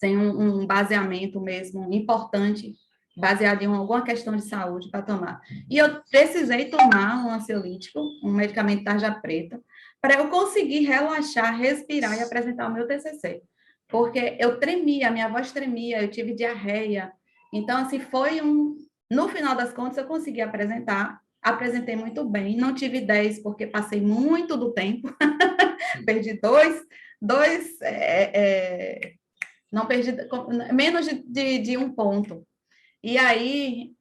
um baseamento mesmo importante, baseado em alguma questão de saúde para tomar. E eu precisei tomar um ansiolítico, um medicamento tarja preta, para eu conseguir relaxar, respirar e apresentar o meu TCC. Porque eu tremia, minha voz tremia, eu tive diarreia. Então, assim, no final das contas, eu consegui apresentar, apresentei muito bem, não tive 10, porque passei muito do tempo, perdi não perdi, menos de 1 ponto. E aí,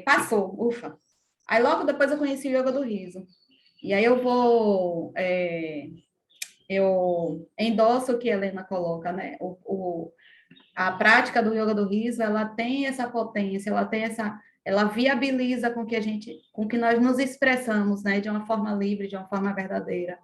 passou, ufa. Aí, logo depois, eu conheci o Yoga do Riso. E aí, eu endosso o que a Helena coloca, né? A prática do Yoga do Riso, ela tem essa potência, ela viabiliza com que nós nos expressamos, né? De uma forma livre, de uma forma verdadeira.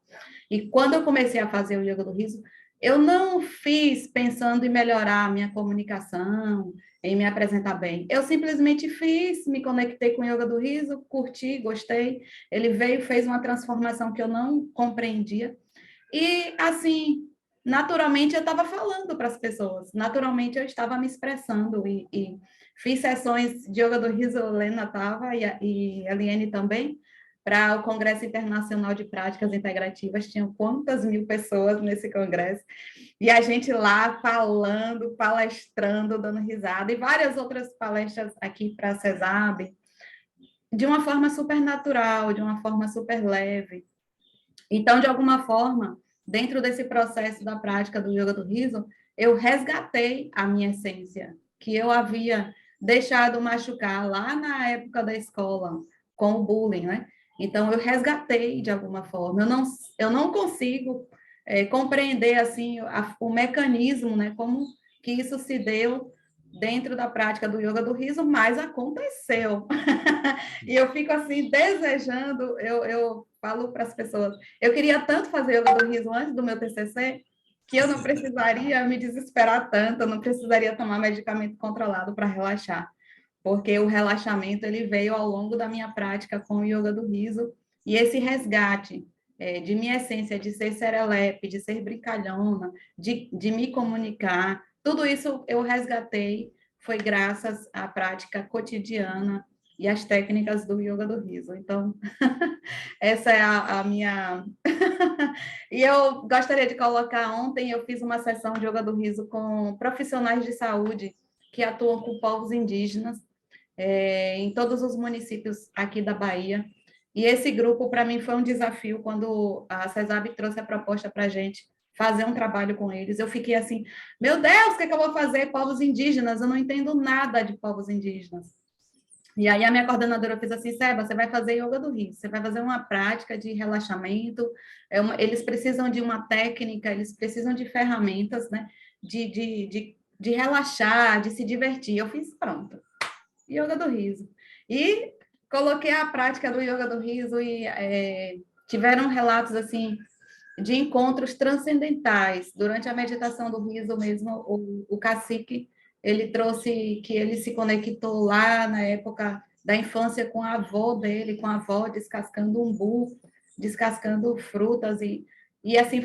E quando eu comecei a fazer o Yoga do Riso, eu não fiz pensando em melhorar a minha comunicação, em me apresentar bem. Eu simplesmente fiz, me conectei com o Yoga do Riso, curti, gostei. Ele veio, fez uma transformação que eu não compreendia. E, assim, naturalmente eu estava falando para as pessoas, naturalmente eu estava me expressando e fiz sessões de Yoga do Riso, a Helena estava e a Eliane também, para o Congresso Internacional de Práticas Integrativas, tinham quantas mil pessoas nesse congresso, e a gente lá falando, palestrando, dando risada, e várias outras palestras aqui para a CESAB, de uma forma super natural, de uma forma super leve. Então, de alguma forma, dentro desse processo da prática do Yoga do Riso, eu resgatei a minha essência, que eu havia deixado machucar lá na época da escola, com o bullying, né? Então, eu resgatei de alguma forma. Eu não consigo compreender, assim, o mecanismo, né? Como que isso se deu dentro da prática do Yoga do Riso, mas aconteceu. E eu fico, assim, desejando, eu falo para as pessoas, eu queria tanto fazer Yoga do Riso antes do meu TCC, que eu não precisaria me desesperar tanto, eu não precisaria tomar medicamento controlado para relaxar, porque o relaxamento ele veio ao longo da minha prática com o Yoga do Riso, e esse resgate de minha essência de ser serelepe, de ser brincalhona, de me comunicar, tudo isso eu resgatei, foi graças à prática cotidiana e às técnicas do Yoga do Riso. Então, essa é a minha... E eu gostaria de colocar, ontem eu fiz uma sessão de Yoga do Riso com profissionais de saúde que atuam com povos indígenas, em todos os municípios aqui da Bahia. E esse grupo, para mim, foi um desafio quando a CESAB trouxe a proposta para a gente fazer um trabalho com eles. Eu fiquei assim, meu Deus, o que é que eu vou fazer? Povos indígenas, eu não entendo nada de povos indígenas. E aí a minha coordenadora fez assim, Seba, você vai fazer Yoga do Riso, você vai fazer uma prática de relaxamento, eles precisam de uma técnica, eles precisam de ferramentas, né, de relaxar, de se divertir. Eu fiz, pronto, Yoga do Riso. E coloquei a prática do Yoga do Riso e tiveram relatos, assim, de encontros transcendentais. Durante a meditação do riso mesmo, o cacique, ele trouxe que ele se conectou lá na época da infância com a avó dele, com a avó descascando umbu, descascando frutas, e assim,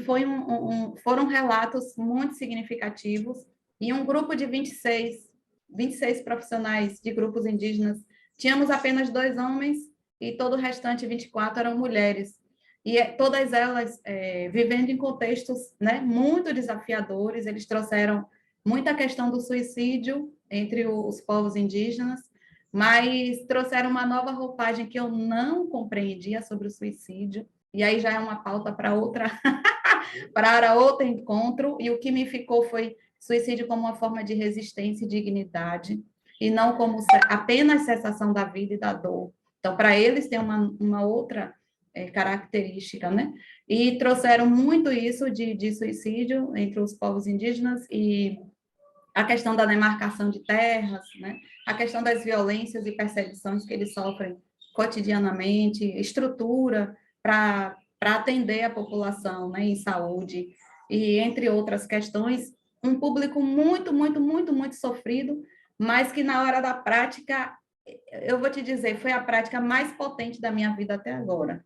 foram relatos muito significativos, e um grupo de 26 profissionais de grupos indígenas, tínhamos apenas 2 homens, e todo o restante, 24, eram mulheres, e todas elas vivendo em contextos, né, muito desafiadores. Eles trouxeram muita questão do suicídio entre os povos indígenas, mas trouxeram uma nova roupagem que eu não compreendia sobre o suicídio, e aí já é uma pauta para para outro encontro, e o que me ficou foi suicídio como uma forma de resistência e dignidade, e não como apenas cessação da vida e da dor. Então, para eles tem uma outra característica, né? E trouxeram muito isso de suicídio entre os povos indígenas e a questão da demarcação de terras, né? A questão das violências e perseguições que eles sofrem cotidianamente, estrutura para atender a população, né, em saúde, e entre outras questões. um público muito, muito, muito, muito sofrido, mas que na hora da prática, eu vou te dizer, foi a prática mais potente da minha vida até agora.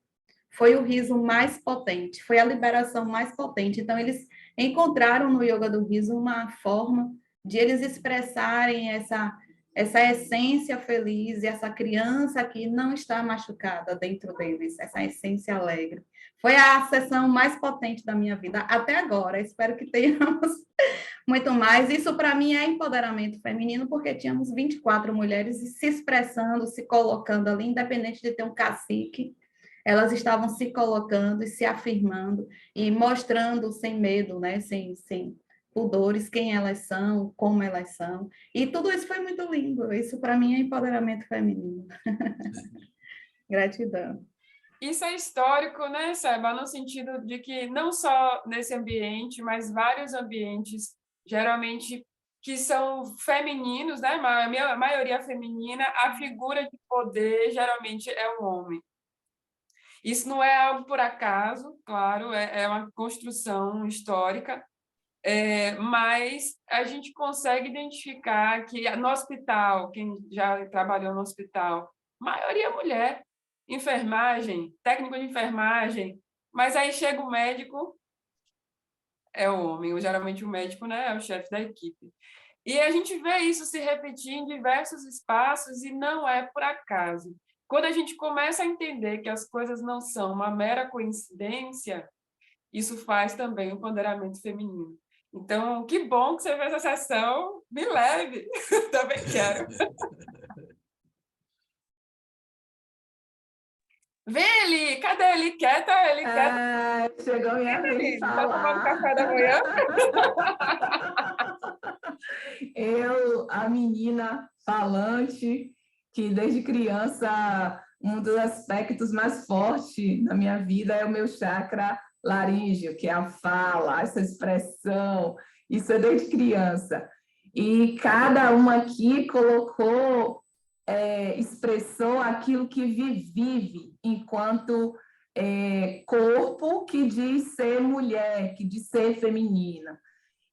Foi o riso mais potente, foi a liberação mais potente. Então, eles encontraram no yoga do riso uma forma de eles expressarem essa essência feliz e essa criança que não está machucada dentro deles, essa essência alegre. Foi a sessão mais potente da minha vida até agora. Espero que tenhamos muito mais. Isso, para mim, é empoderamento feminino, porque tínhamos 24 mulheres se expressando, se colocando ali, independente de ter um cacique. Elas estavam se colocando e se afirmando e mostrando sem medo, né? sem pudores, quem elas são, como elas são. E tudo isso foi muito lindo. Isso, para mim, é empoderamento feminino. Gratidão. Isso é histórico, né, Seba? No sentido de que não só nesse ambiente, mas vários ambientes, geralmente, que são femininos, né? A maioria feminina, a figura de poder geralmente é um homem. Isso não é algo por acaso, claro, é uma construção histórica, mas a gente consegue identificar que no hospital, quem já trabalhou no hospital, maioria mulher, enfermagem, técnico de enfermagem, mas aí chega o médico, é o homem, ou geralmente o médico, né, é o chefe da equipe. E a gente vê isso se repetir em diversos espaços e não é por acaso. Quando a gente começa a entender que as coisas não são uma mera coincidência, isso faz também o empoderamento feminino. Então, que bom que você fez essa sessão, me leve, também quero. Vem, Eli, cadê ele? Quieta, ele quieta. Chegou minha vez de falar. Tá tomando café da manhã? Eu, a menina falante, que desde criança, um dos aspectos mais fortes na minha vida é o meu chakra laríngeo, que é a fala, essa expressão, isso é desde criança. E cada uma aqui colocou, expressou aquilo que vive enquanto corpo que diz ser mulher, que diz ser feminina.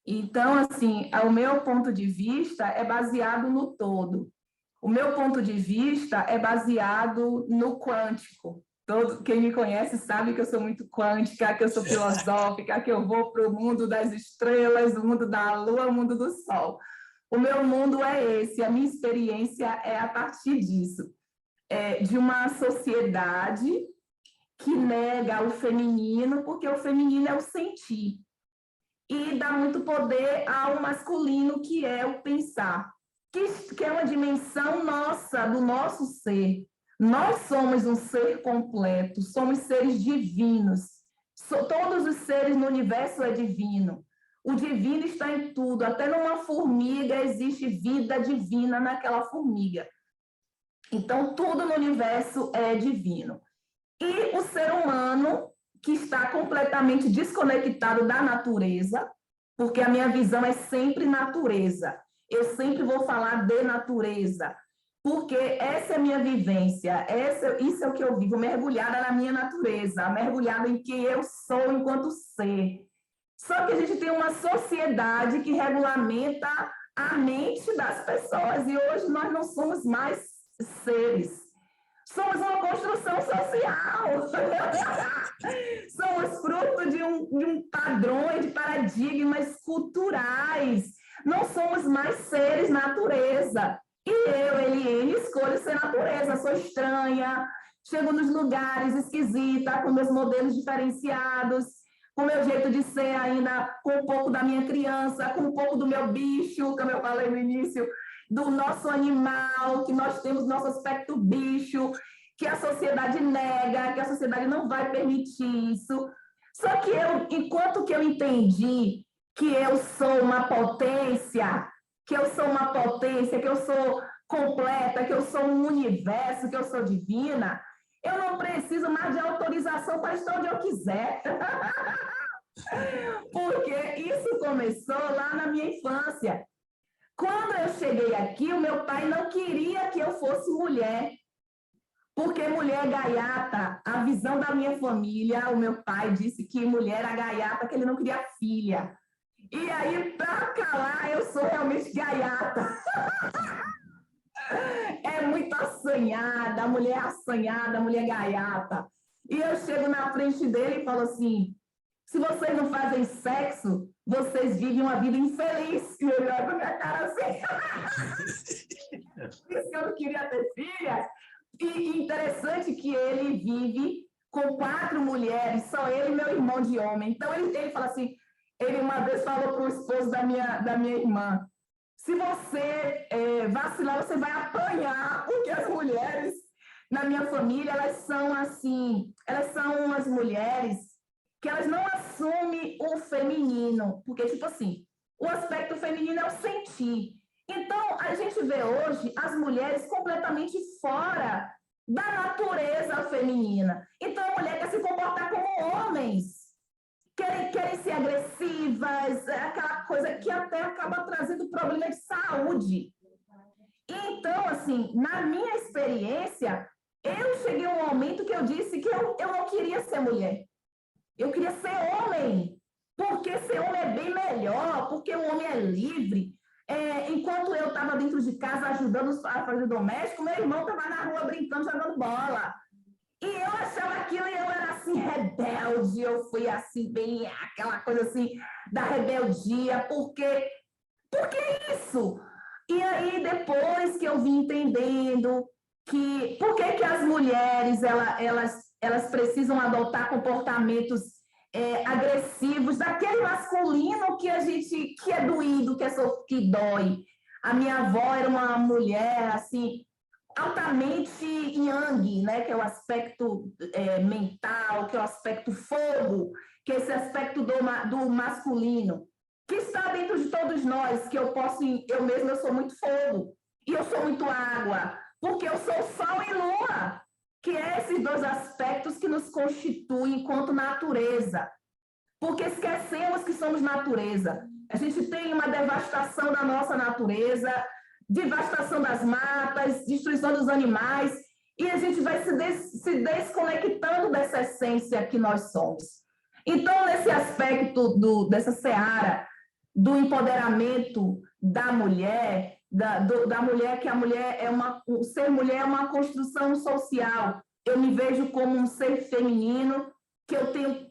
Então, assim, o meu ponto de vista é baseado no todo. O meu ponto de vista é baseado no quântico. Quem me conhece sabe que eu sou muito quântica, que eu sou filosófica, que eu vou para o mundo das estrelas, o mundo da lua, o mundo do sol. O meu mundo é esse, a minha experiência é a partir disso. De uma sociedade que nega o feminino, porque o feminino é o sentir. E dá muito poder ao masculino, que é o pensar, que é uma dimensão nossa, do nosso ser. Nós somos um ser completo, somos seres divinos. Todos os seres no universo é divino. O divino está em tudo, até numa formiga existe vida divina naquela formiga. Então, tudo no universo é divino. E o ser humano, que está completamente desconectado da natureza, porque a minha visão é sempre natureza. Eu sempre vou falar de natureza, porque essa é a minha vivência, isso é o que eu vivo, mergulhada na minha natureza, mergulhada em quem eu sou enquanto ser. Só que a gente tem uma sociedade que regulamenta a mente das pessoas, e hoje nós não somos mais seres. Somos uma construção social. Somos fruto de um padrão, de paradigmas culturais. Não somos mais seres natureza. E eu, Eliane, escolho ser natureza. Sou estranha, chego nos lugares esquisita, com meus modelos diferenciados, com meu jeito de ser ainda, com um pouco da minha criança, com um pouco do meu bicho, como eu falei no início, do nosso animal, que nós temos nosso aspecto bicho, que a sociedade nega, que a sociedade não vai permitir isso. Só que enquanto que eu entendi que eu sou uma potência, que eu sou completa, que eu sou um universo, que eu sou divina, eu não preciso mais de autorização para estar onde eu quiser. Porque isso começou lá na minha infância. Quando eu cheguei aqui, o meu pai não queria que eu fosse mulher, porque mulher gaiata, a visão da minha família, o meu pai disse que mulher era gaiata, que ele não queria filha. E aí, para calar, eu sou realmente gaiata. É muito assanhada, a mulher gaiata. E eu chego na frente dele e falo assim, se vocês não fazem sexo, vocês vivem uma vida infeliz. E ele olha pra minha cara assim. Por isso que eu não queria ter filha. E interessante que ele vive com 4 mulheres, só ele e meu irmão de homem. Então, ele fala assim, ele uma vez falou para o esposo da minha irmã, se você vacilar, você vai apanhar, porque as mulheres na minha família, elas são assim, elas são umas mulheres que elas não assumem o feminino, porque, tipo assim, o aspecto feminino é o sentir. Então, a gente vê hoje as mulheres completamente fora da natureza feminina. Então, a mulher quer se comportar como homens, querem ser agressivas, aquela coisa que até acaba trazendo problema de saúde. Então, assim, na minha experiência, eu cheguei a um momento que eu disse que eu não queria ser mulher. Eu queria ser homem, porque ser homem é bem melhor, porque o homem é livre. Enquanto eu estava dentro de casa ajudando a fazer doméstico, meu irmão estava na rua brincando, jogando bola. E eu achava aquilo, e eu era assim, rebelde, eu fui assim, bem aquela coisa assim, da rebeldia, porque isso? E aí, depois que eu vim entendendo por que as mulheres elas precisam adotar comportamentos agressivos, daquele masculino que é doído, que dói. A minha avó era uma mulher assim altamente yang, né? Que é o aspecto mental, que é o aspecto fogo, que é esse aspecto do masculino, que está dentro de todos nós, que eu mesma eu sou muito fogo, e eu sou muito água, porque eu sou sol e lua, que é esses 2 aspectos que nos constituem enquanto natureza, porque esquecemos que somos natureza. A gente tem uma devastação da nossa natureza, devastação das matas, destruição dos animais, e a gente vai se desconectando dessa essência que nós somos. Então, nesse aspecto dessa seara do empoderamento da mulher, da mulher, que a mulher o ser mulher é uma construção social. Eu me vejo como um ser feminino, que eu tenho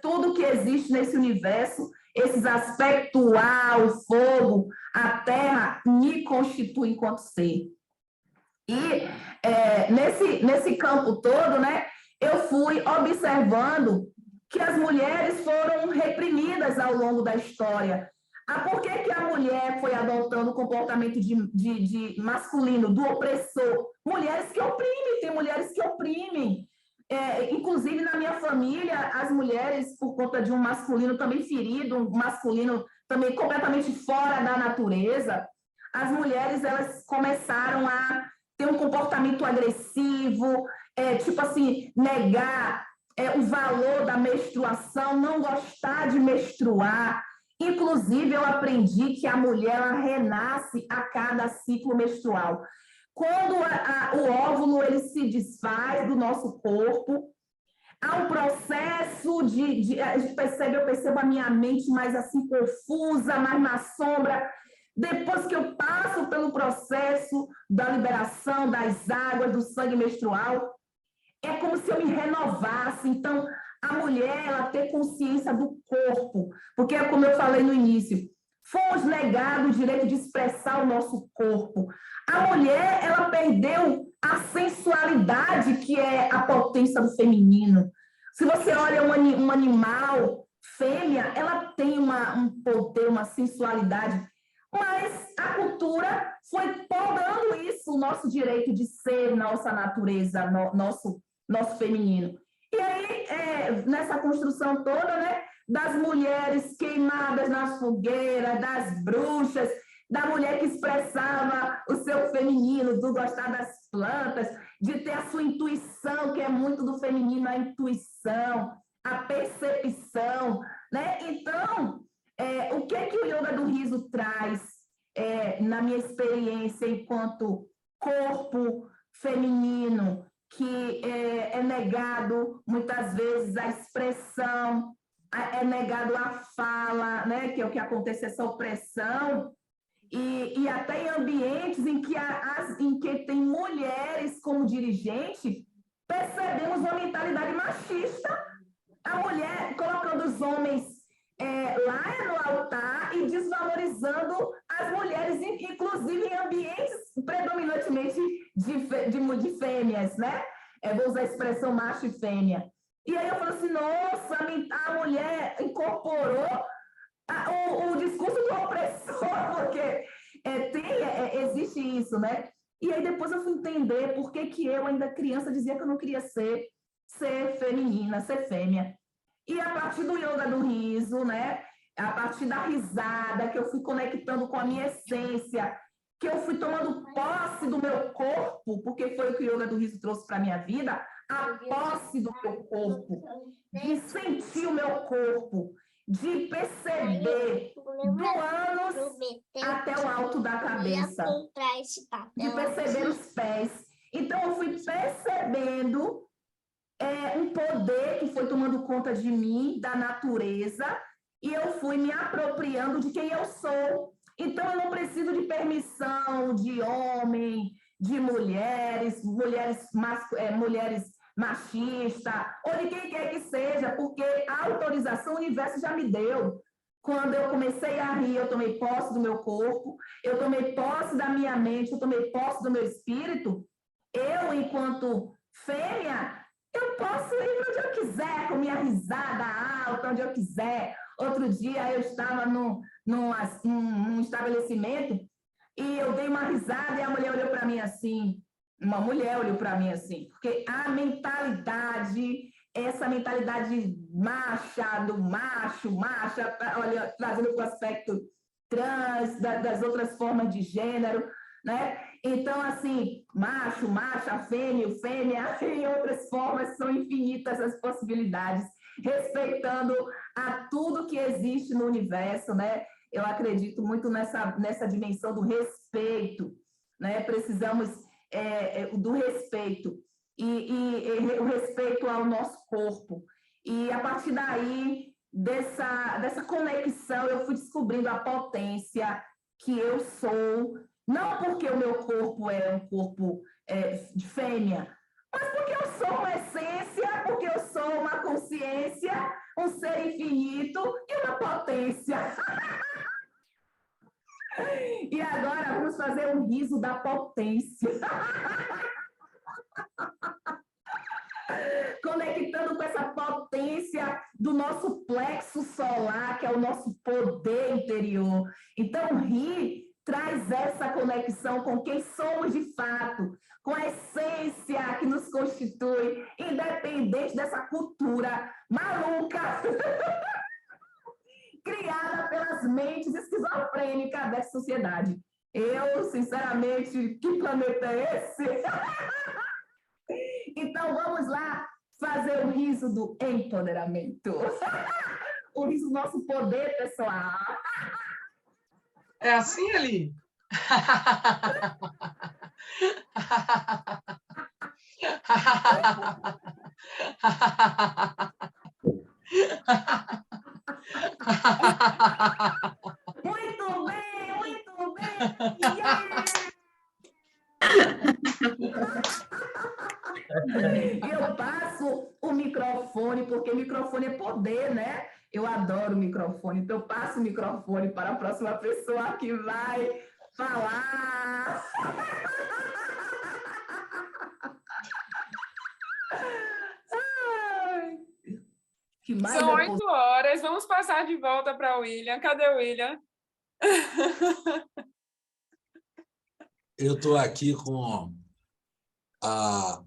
tudo que existe nesse universo, esses aspectos, o ar, o fogo, a terra, me constituem enquanto ser. E nesse campo todo, né, eu fui observando que as mulheres foram reprimidas ao longo da história. Por que a mulher foi adotando o comportamento de masculino, do opressor? Mulheres que oprimem, tem mulheres que oprimem. Inclusive, na minha família, as mulheres, por conta de um masculino também ferido, um masculino também completamente fora da natureza, as mulheres elas começaram a ter um comportamento agressivo, tipo assim, negar o valor da menstruação, não gostar de menstruar. Inclusive, eu aprendi que a mulher ela renasce a cada ciclo menstrual. Quando o óvulo ele se desfaz do nosso corpo, há um processo eu percebo a minha mente mais assim confusa, mais na sombra. Depois que eu passo pelo processo da liberação das águas, do sangue menstrual, é como se eu me renovasse. Então, a mulher, ela ter consciência do corpo, porque, como eu falei no início, fomos negados o direito de expressar o nosso corpo. A mulher, ela perdeu a sensualidade, que é a potência do feminino. Se você olha um animal, fêmea, ela tem um poder, uma sensualidade, mas a cultura foi podando isso, o nosso direito de ser nossa natureza, nosso feminino. E aí, nessa construção toda, né, das mulheres queimadas nas fogueiras, das bruxas, da mulher que expressava o seu feminino, do gostar das plantas, de ter a sua intuição, que é muito do feminino, a intuição, a percepção, né? Então, o que o Yoga do Riso traz na minha experiência enquanto corpo feminino, que é negado muitas vezes a expressão, é negado a fala, né? Que é o que acontece, essa opressão, e até em ambientes em que tem mulheres como dirigente, percebemos uma mentalidade machista, a mulher colocando os homens lá no altar e desvalorizando as mulheres, inclusive em ambientes predominantemente de fêmeas, né? Vou usar a expressão macho e fêmea. E aí eu falo assim, nossa, a mulher incorporou o discurso do opressor, porque existe isso, né? E aí depois eu fui entender por que eu, ainda criança, dizia que eu não queria ser feminina, ser fêmea. E a partir do yoga do riso, né? A partir da risada, que eu fui conectando com a minha essência, que eu fui tomando posse do meu corpo, porque foi o que o yoga do riso trouxe para a minha vida, a posse do meu corpo, de sentir o meu corpo, de perceber do ânus até o alto da cabeça, de perceber os pés. Então, eu fui percebendo um poder que foi tomando conta de mim, da natureza, e eu fui me apropriando de quem eu sou. Então, eu não preciso de permissão de homem, de mulheres machistas, ou de quem quer que seja, porque a autorização o universo já me deu. Quando eu comecei a rir, eu tomei posse do meu corpo, eu tomei posse da minha mente, eu tomei posse do meu espírito. Eu, enquanto fêmea, eu posso ir onde eu quiser, com minha risada alta, onde eu quiser. Outro dia eu estava num estabelecimento e eu dei uma risada e a mulher olhou para mim assim. Uma mulher olhou para mim assim, porque a mentalidade, essa mentalidade do macha, olha, trazendo para o aspecto trans, das outras formas de gênero, né? Então, assim, macho, macha, fêmea, e outras formas, são infinitas as possibilidades, respeitando a tudo que existe no universo, né? Eu acredito muito nessa dimensão do respeito, né? Precisamos do respeito, e o respeito ao nosso corpo. E, a partir daí, dessa conexão, eu fui descobrindo a potência que eu sou, não porque o meu corpo é um corpo de fêmea, mas porque eu sou uma essência, porque eu sou uma consciência, um ser infinito e uma potência. E agora vamos fazer um riso da potência. Conectando com essa potência do nosso plexo solar, que é o nosso poder interior. Então, rir traz essa conexão com quem somos de fato, com a essência que nos constitui, independente dessa cultura maluca criada pelas mentes esquizofrênicas dessa sociedade. Eu, sinceramente, que planeta é esse? Então, vamos lá fazer o riso do empoderamento. O riso do nosso poder pessoal. É assim, Eli? Muito bem, muito bem. Yeah! Eu passo o microfone, porque microfone é poder, né? Eu adoro o microfone, então eu passo o microfone para a próxima pessoa que vai falar. Ai, que mais São 8 horas, vamos passar de volta para o William. Cadê o William? Eu estou aqui com a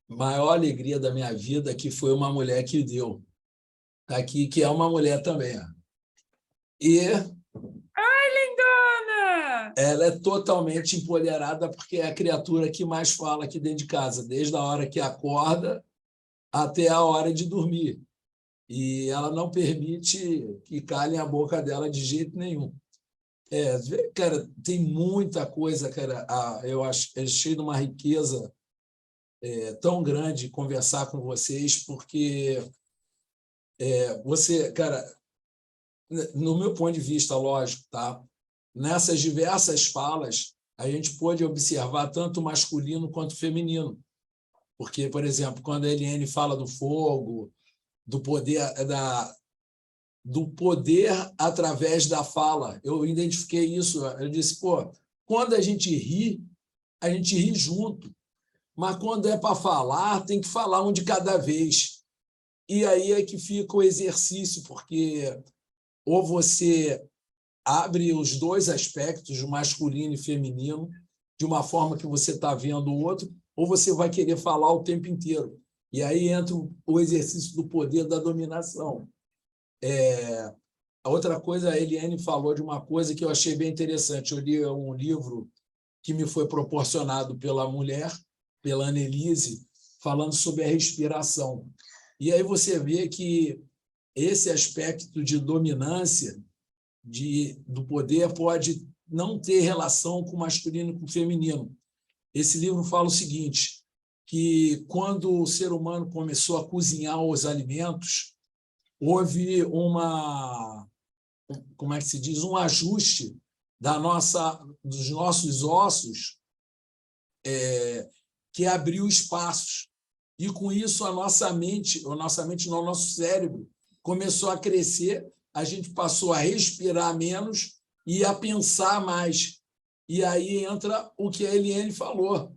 maior alegria da minha vida, que foi uma mulher que deu. Está aqui, que é uma mulher também. E Ai, lindona! ela é totalmente empoderada, porque é a criatura que mais fala aqui dentro de casa, desde a hora que acorda até a hora de dormir. E ela não permite que calem a boca dela de jeito nenhum. Cara, tem muita coisa, cara. Eu achei de uma riqueza tão grande conversar com vocês, porque Você, cara, no meu ponto de vista, lógico, tá? Nessas diversas falas, a gente pôde observar tanto o masculino quanto o feminino. Porque, por exemplo, quando a Eliane fala do fogo, do poder através da fala, eu identifiquei isso. Eu disse, pô, quando a gente ri junto. Mas quando é para falar, tem que falar um de cada vez. E aí é que fica o exercício, porque ou você abre os dois aspectos, o masculino e feminino, de uma forma que você está vendo o outro, ou você vai querer falar o tempo inteiro. E aí entra o exercício do poder da dominação. A outra coisa, a Eliane falou de uma coisa que eu achei bem interessante. Eu li um livro que me foi proporcionado pela mulher, pela Annelise, falando sobre a respiração. E aí você vê que esse aspecto de dominância, do poder, pode não ter relação com o masculino e com o feminino. Esse livro fala o seguinte, que quando o ser humano começou a cozinhar os alimentos, houve como é que se diz, um ajuste dos nossos ossos, que abriu espaços. E, com isso, o nosso cérebro começou a crescer, a gente passou a respirar menos e a pensar mais. E aí entra o que a Eliane falou.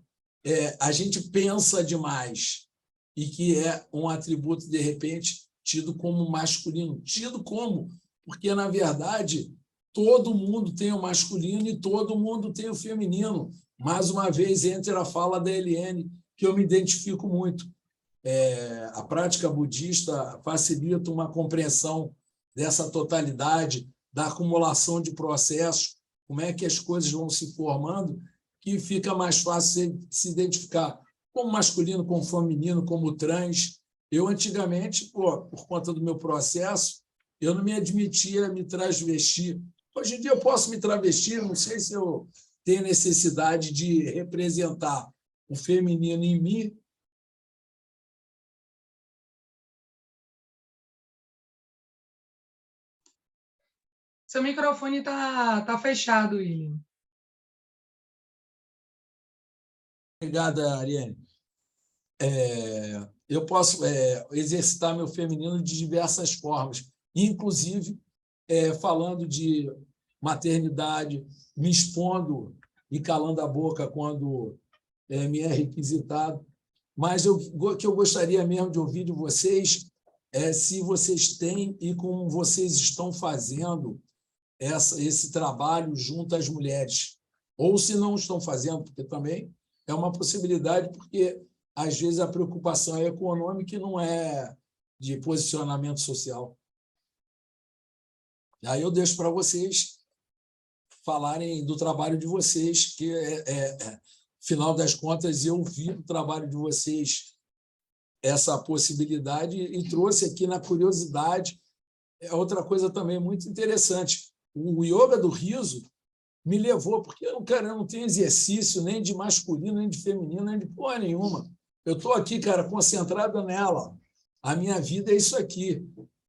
A gente pensa demais, e que é um atributo, de repente, tido como masculino. Tido como? Porque, na verdade, todo mundo tem o masculino e todo mundo tem o feminino. Mais uma vez, entra a fala da Eliane, que eu me identifico muito. A prática budista facilita uma compreensão dessa totalidade, da acumulação de processos, como é que as coisas vão se formando, que fica mais fácil se identificar como masculino, como feminino, como trans. Eu, antigamente, por conta do meu processo, eu não me admitia me transvestir. Hoje em dia eu posso me travestir, não sei se eu tenho necessidade de representar o feminino em mim. Seu microfone está fechado, William. Obrigada, Ariane. Eu posso exercitar meu feminino de diversas formas, inclusive falando de maternidade, me expondo e calando a boca quando me é requisitado. Mas o que eu gostaria mesmo de ouvir de vocês é se vocês têm e como vocês estão fazendo esse trabalho junto às mulheres, ou se não estão fazendo, porque também é uma possibilidade, porque às vezes a preocupação é econômica e não é de posicionamento social. Aí eu deixo para vocês falarem do trabalho de vocês, que, final das contas, eu vi o trabalho de vocês essa possibilidade e trouxe aqui na curiosidade outra coisa também muito interessante. O yoga do riso me levou, porque eu não tenho exercício nem de masculino, nem de feminino, nem de porra nenhuma. Eu estou aqui, cara, concentrado nela. A minha vida é isso aqui.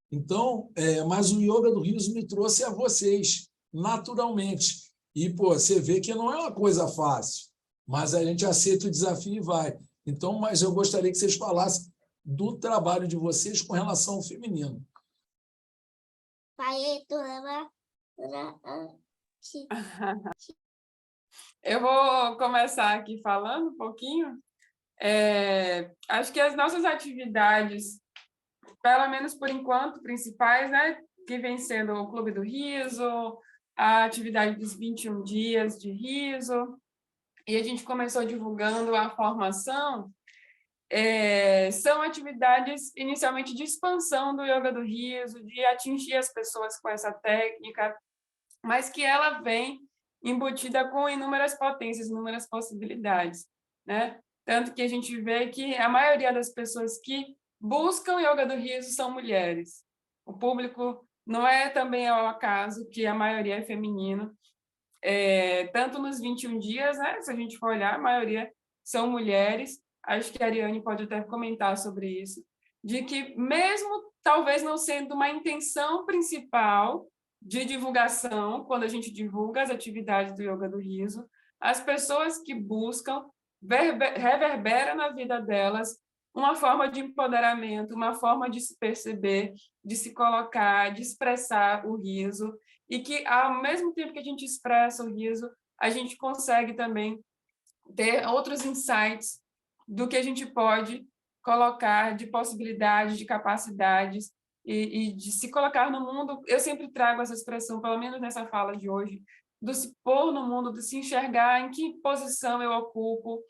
Então, mas o yoga do riso me trouxe a vocês, naturalmente. E, você vê que não é uma coisa fácil, mas a gente aceita o desafio e vai. Então, mas eu gostaria que vocês falassem do trabalho de vocês com relação ao feminino. Eu vou começar aqui falando um pouquinho. Acho que as nossas atividades, pelo menos por enquanto, principais, né, que vem sendo o Clube do Riso, a atividade dos 21 dias de riso, e a gente começou divulgando a formação, são atividades inicialmente de expansão do yoga do riso, de atingir as pessoas com essa técnica, mas que ela vem embutida com inúmeras potências, inúmeras possibilidades, né? Tanto que a gente vê que a maioria das pessoas que buscam yoga do riso são mulheres. O público não é também ao acaso que a maioria é feminino. Tanto nos 21 dias, né? Se a gente for olhar, a maioria são mulheres. Acho que a Ariane pode até comentar sobre isso. de que, mesmo talvez não sendo uma intenção principal de divulgação, quando a gente divulga as atividades do Yoga do Riso, as pessoas que buscam reverbera na vida delas uma forma de empoderamento, uma forma de se perceber, de se colocar, de expressar o riso, e que, ao mesmo tempo que a gente expressa o riso, a gente consegue também ter outros insights do que a gente pode colocar de possibilidades, de capacidades, e de se colocar no mundo. Eu sempre trago essa expressão, pelo menos nessa fala de hoje, do se pôr no mundo, de se enxergar em que posição eu ocupo,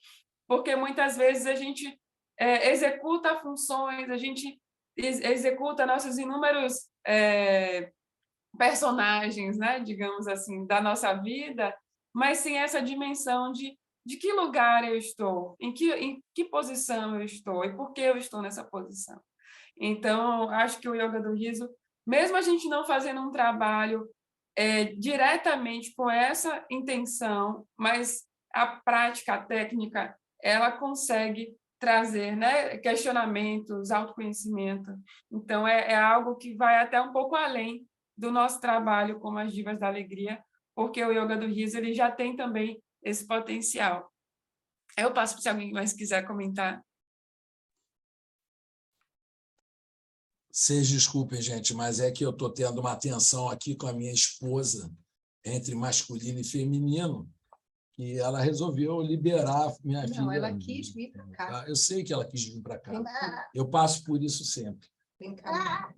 porque muitas vezes a gente executa funções, a gente executa nossos inúmeros personagens, né, digamos assim, da nossa vida, mas sem essa dimensão de que lugar eu estou, em que posição eu estou e por que eu estou nessa posição. Então, acho que o Yoga do Riso, mesmo a gente não fazendo um trabalho diretamente com essa intenção, mas a prática, a técnica, ela consegue trazer, né, questionamentos, autoconhecimento. Então, é algo que vai até um pouco além do nosso trabalho como as Divas da Alegria, porque o Yoga do Riso ele já tem também esse potencial. Eu passo para se alguém mais quiser comentar. Vocês desculpem, gente, mas é que eu estou tendo uma tensão aqui com a minha esposa, entre masculino e feminino, e ela resolveu liberar minha filha. Não, ela quis vir para cá. Eu sei que ela quis vir para cá. Eu passo por isso sempre. Vem cá.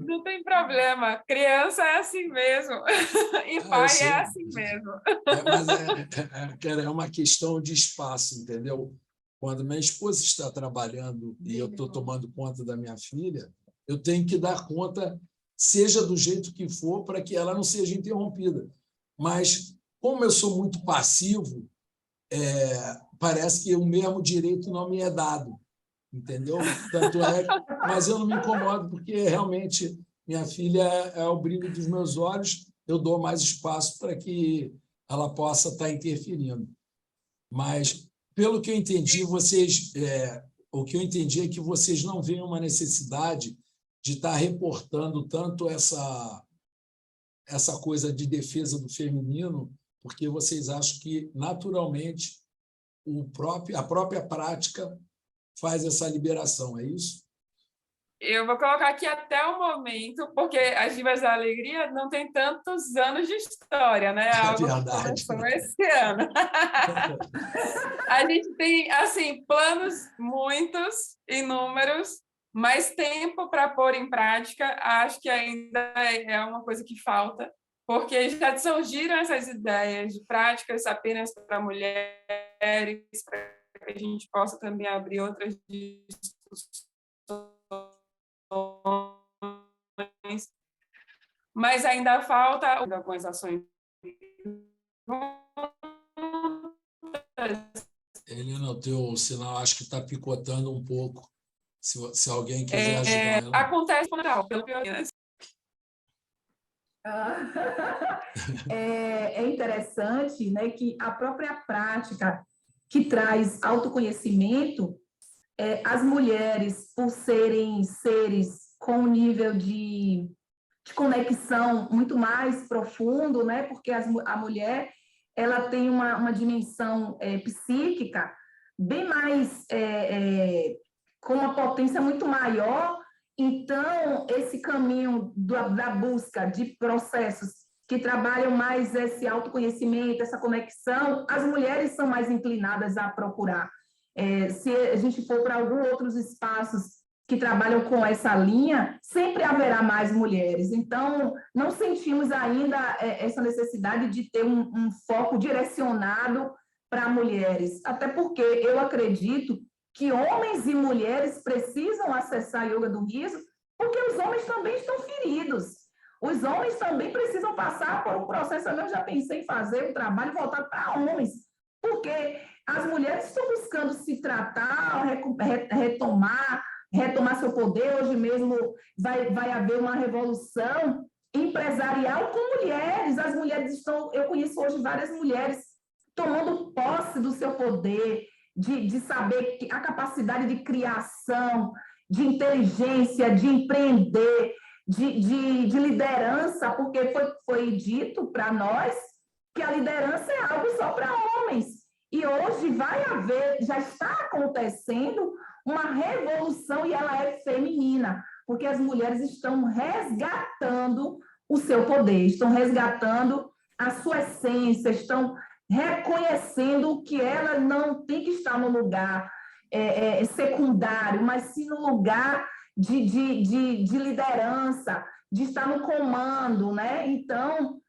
Não tem problema, criança é assim mesmo, e pai é assim mesmo. Mas cara, é uma questão de espaço, entendeu? Quando minha esposa está trabalhando e eu estou tomando conta da minha filha, eu tenho que dar conta, seja do jeito que for, para que ela não seja interrompida. Mas, como eu sou muito passivo, parece que o mesmo direito não me é dado. Entendeu? Tanto mas eu não me incomodo, porque realmente minha filha é o brilho dos meus olhos, eu dou mais espaço para que ela possa estar interferindo. Mas, pelo que eu entendi, o que eu entendi é que vocês não veem uma necessidade de estar reportando tanto essa coisa de defesa do feminino, porque vocês acham que, naturalmente, a própria prática faz essa liberação, é isso? Eu vou colocar aqui até o momento, porque as Divas da Alegria não tem tantos anos de história, né? Algo que começou esse ano. A gente tem, assim, planos muitos, inúmeros, mas tempo para pôr em prática, acho que ainda é uma coisa que falta, porque já surgiram essas ideias de práticas apenas para mulheres, para que a gente possa também abrir outras discussões, mas ainda falta algumas ações. Helena, o teu sinal acho que está picotando um pouco. Se alguém quiser ajudar ela. Acontece pelo pior. É interessante, né, que a própria prática que traz autoconhecimento, as mulheres, por serem seres com um nível de conexão muito mais profundo, né, porque a mulher ela tem uma dimensão psíquica bem mais, com uma potência muito maior. Então, esse caminho da busca de processos que trabalham mais esse autoconhecimento, essa conexão, as mulheres são mais inclinadas a procurar. Se a gente for para alguns outros espaços que trabalham com essa linha, sempre haverá mais mulheres. Então, não sentimos ainda essa necessidade de ter um foco direcionado para mulheres, até porque eu acredito que homens e mulheres precisam acessar a Yoga do Riso, porque os homens também estão feridos. Os homens também precisam passar por um processo. Eu já pensei em fazer um trabalho voltado para homens, porque as mulheres estão buscando se tratar, retomar seu poder. Hoje mesmo vai haver uma revolução empresarial com mulheres. As mulheres estão... Eu conheço hoje várias mulheres tomando posse do seu poder, de saber que a capacidade de criação, de inteligência, de empreender, de liderança, porque foi dito para nós que a liderança é algo só para homens. E hoje vai haver, já está acontecendo uma revolução e ela é feminina, porque as mulheres estão resgatando o seu poder, estão resgatando a sua essência, estão reconhecendo que ela não tem que estar no lugar secundário, mas sim no lugar de liderança, de estar no comando, né? Então,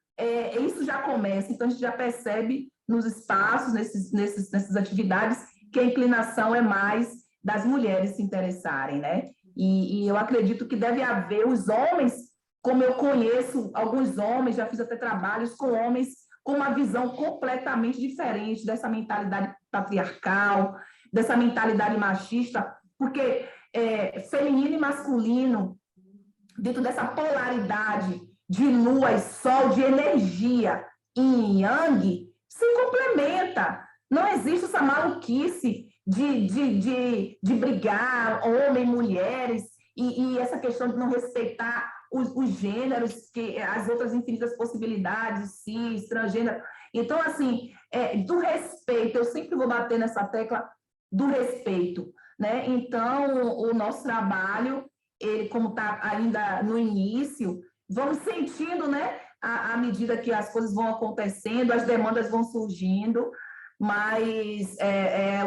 isso já começa, então a gente já percebe nos espaços, nessas atividades, que a inclinação é mais das mulheres se interessarem, né? E eu acredito que deve haver os homens, como eu conheço alguns homens, já fiz até trabalhos com homens com uma visão completamente diferente dessa mentalidade patriarcal, dessa mentalidade machista, porque feminino e masculino, dentro dessa polaridade de lua e sol, de energia yin e yang, se complementa. Não existe essa maluquice de brigar, homem, mulheres, e essa questão de não respeitar os gêneros, que as outras infinitas possibilidades, cis, transgênero. Então, assim, do respeito, eu sempre vou bater nessa tecla do respeito, né? Então, o nosso trabalho, ele, como está ainda no início, vamos sentindo, né? À medida que as coisas vão acontecendo, as demandas vão surgindo, mas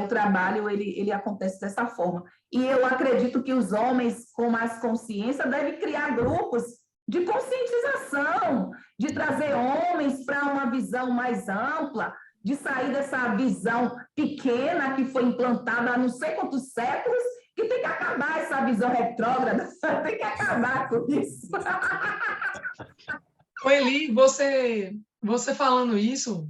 o trabalho ele acontece dessa forma. E eu acredito que os homens com mais consciência devem criar grupos de conscientização, de trazer homens para uma visão mais ampla, de sair dessa visão pequena que foi implantada há não sei quantos séculos, que tem que acabar essa visão retrógrada, tem que acabar com isso. Eli, você falando isso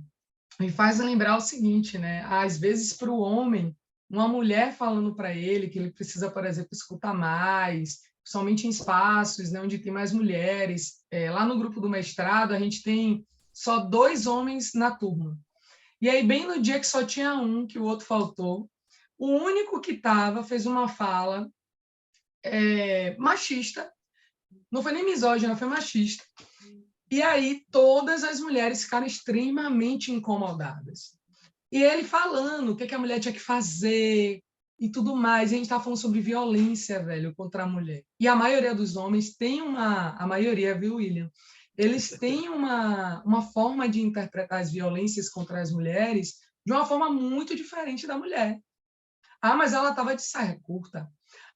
me faz lembrar o seguinte, né? Às vezes, para o homem, uma mulher falando para ele que ele precisa, por exemplo, escutar mais, somente em espaços, né, onde tem mais mulheres. Lá no grupo do mestrado, a gente tem só 2 homens na turma. E aí, bem no dia que só tinha um, que o outro faltou, o único que estava fez uma fala machista, não foi nem misógina, foi machista. E aí todas as mulheres ficaram extremamente incomodadas. E ele falando o que a mulher tinha que fazer e tudo mais. E a gente estava falando sobre violência, velho, contra a mulher. E a maioria dos homens tem a maioria, viu, William? Eles têm uma forma de interpretar as violências contra as mulheres de uma forma muito diferente da mulher. Ah, mas ela estava de saia curta.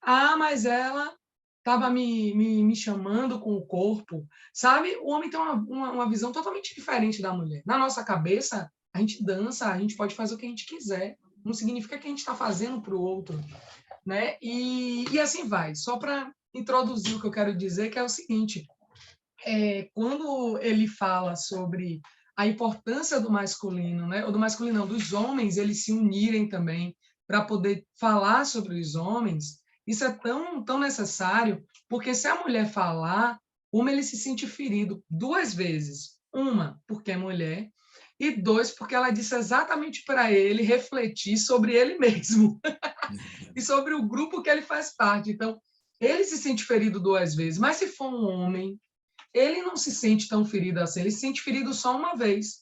Ah, mas ela estava me chamando com o corpo, sabe? O homem tem uma visão totalmente diferente da mulher. Na nossa cabeça, a gente dança, a gente pode fazer o que a gente quiser. Não significa que a gente está fazendo para o outro, né? E assim vai. Só para introduzir o que eu quero dizer, que é o seguinte, quando ele fala sobre a importância do masculino, né? Ou do masculino, não, dos homens, eles se unirem também para poder falar sobre os homens. Isso é tão necessário, porque se a mulher falar, o homem ele se sente ferido 2 vezes. Uma, porque é mulher, e 2, porque ela disse exatamente para ele refletir sobre ele mesmo e sobre o grupo que ele faz parte. Então, ele se sente ferido 2 vezes, mas se for um homem, ele não se sente tão ferido assim, ele se sente ferido só uma vez,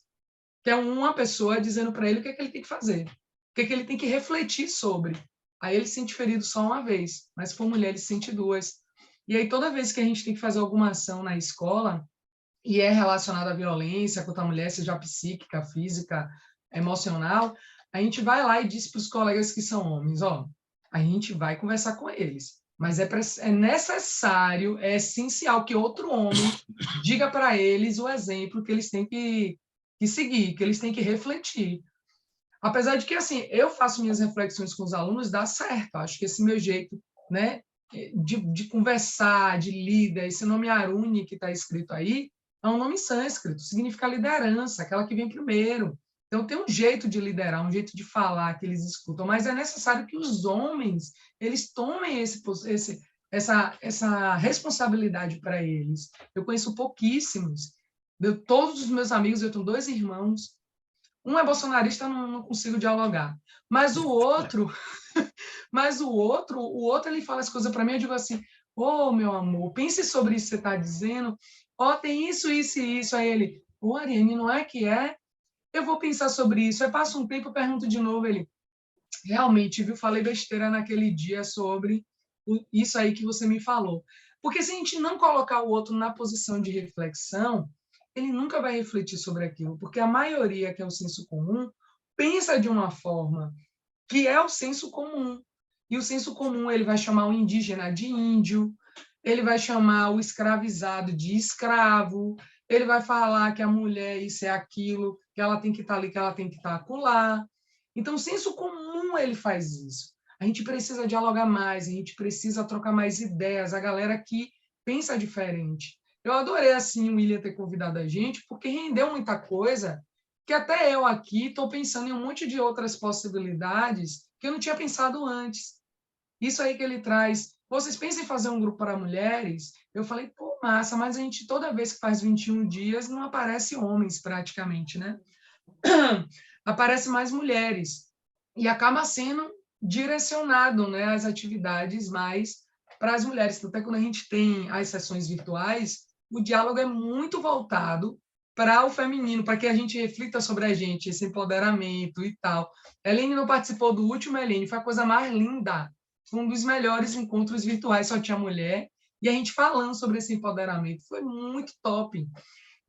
que é uma pessoa dizendo para ele o que ele tem que fazer, o que ele tem que refletir sobre. Aí ele se sente ferido só uma vez, mas se for mulher, ele se sente 2. E aí, toda vez que a gente tem que fazer alguma ação na escola, e é relacionada à violência contra a mulher, seja psíquica, física, emocional, a gente vai lá e diz para os colegas que são homens, a gente vai conversar com eles, mas é necessário, é essencial que outro homem diga para eles o exemplo que eles têm que seguir, que eles têm que refletir. Apesar de que, assim, eu faço minhas reflexões com os alunos, dá certo. Acho que esse meu jeito, né, de conversar, de líder, esse nome Aruni que está escrito aí, é um nome sânscrito, significa liderança, aquela que vem primeiro. Então, tem um jeito de liderar, um jeito de falar que eles escutam, mas é necessário que os homens, eles tomem essa responsabilidade para eles. Eu conheço pouquíssimos. De todos os meus amigos, eu tenho 2 irmãos. Um é bolsonarista, eu não consigo dialogar. Mas o outro Mas o outro ele fala as coisas para mim, eu digo assim, meu amor, pense sobre isso que você está dizendo, tem isso, isso e isso. Aí ele, Ariane, não é que é? Eu vou pensar sobre isso. Aí passa um tempo, eu pergunto de novo, ele, realmente, viu, falei besteira naquele dia sobre isso aí que você me falou. Porque se a gente não colocar o outro na posição de reflexão, ele nunca vai refletir sobre aquilo, porque a maioria, que é o senso comum, pensa de uma forma que é o senso comum. E o senso comum, ele vai chamar o indígena de índio, ele vai chamar o escravizado de escravo, ele vai falar que a mulher isso é aquilo, que ela tem que estar ali, que ela tem que estar acolá. Então, o senso comum, ele faz isso. A gente precisa dialogar mais, a gente precisa trocar mais ideias, a galera que pensa diferente. Eu adorei, assim, o William ter convidado a gente, porque rendeu muita coisa, que até eu aqui estou pensando em um monte de outras possibilidades que eu não tinha pensado antes. Isso aí que ele traz. Vocês pensam em fazer um grupo para mulheres? Eu falei, pô, massa, mas a gente, toda vez que faz 21 dias, não aparece homens, praticamente, né? Aparece mais mulheres. E acaba sendo direcionado, né, as atividades mais para as mulheres. Até quando a gente tem as sessões virtuais, o diálogo é muito voltado para o feminino, para que a gente reflita sobre a gente, esse empoderamento e tal. A Helene não participou do último, Helene, foi a coisa mais linda. Foi um dos melhores encontros virtuais, só tinha mulher, e a gente falando sobre esse empoderamento. Foi muito top.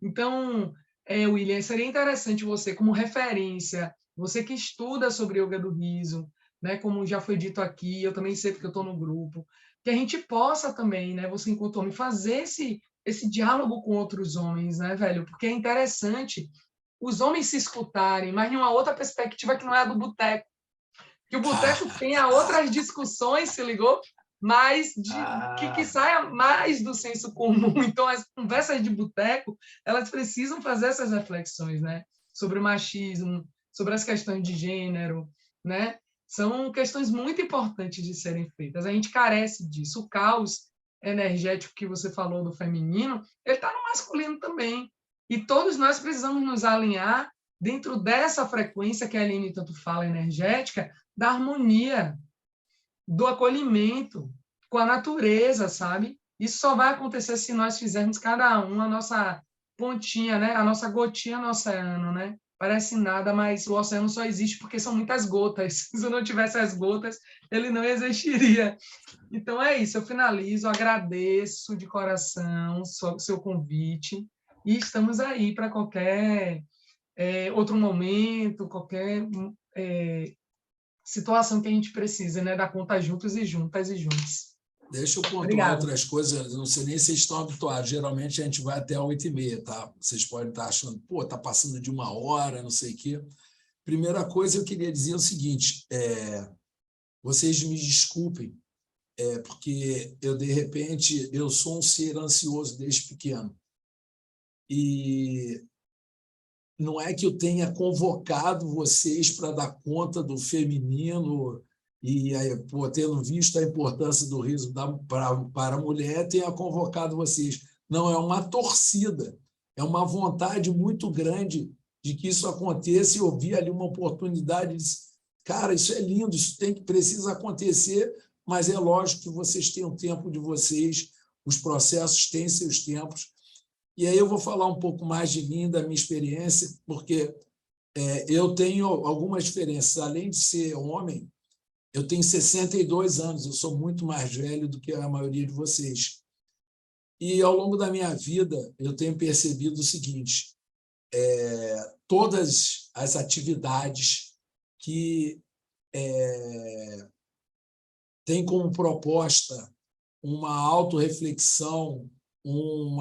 Então, William, seria interessante você, como referência, você que estuda sobre yoga do riso, né, como já foi dito aqui, eu também sei porque eu estou no grupo, que a gente possa também, né, você enquanto homem, fazer esse diálogo com outros homens, né, velho? Porque é interessante os homens se escutarem, mas em uma outra perspectiva que não é a do boteco. Que o boteco tenha outras discussões, se ligou? Mas que saia mais do senso comum. Então, as conversas de boteco, elas precisam fazer essas reflexões, né? Sobre o machismo, sobre as questões de gênero, né? São questões muito importantes de serem feitas. A gente carece disso. O caos energético que você falou do feminino, ele está no masculino também. E todos nós precisamos nos alinhar dentro dessa frequência que a Aline tanto fala, energética, da harmonia, do acolhimento com a natureza, sabe? Isso só vai acontecer se nós fizermos cada um a nossa pontinha, né? A nossa gotinha no oceano, né? Parece nada, mas o oceano só existe porque são muitas gotas. Se não tivesse as gotas, ele não existiria. Então é isso, eu finalizo, agradeço de coração o seu convite e estamos aí para qualquer outro momento, qualquer situação que a gente precisa, né? Dar conta juntos e juntas e juntos. Deixa eu pontuar Obrigado. outras coisas, não sei nem se vocês estão habituados, geralmente a gente vai até 8h30, tá? Vocês podem estar achando, pô, está passando de 1 hora, não sei o quê. Primeira coisa, eu queria dizer o seguinte, vocês me desculpem, porque eu, de repente, eu sou um ser ansioso desde pequeno. E não é que eu tenha convocado vocês para dar conta do feminino e, tendo visto a importância do riso para a mulher, tenha convocado vocês. Não, é uma torcida, é uma vontade muito grande de que isso aconteça e eu vi ali uma oportunidade de, cara, isso é lindo, isso precisa acontecer, mas é lógico que vocês têm o tempo de vocês, os processos têm seus tempos. E aí eu vou falar um pouco mais de mim, da minha experiência, porque eu tenho algumas diferenças. Além de ser homem, eu tenho 62 anos, eu sou muito mais velho do que a maioria de vocês. E, ao longo da minha vida, eu tenho percebido o seguinte, todas as atividades que têm como proposta uma autorreflexão, um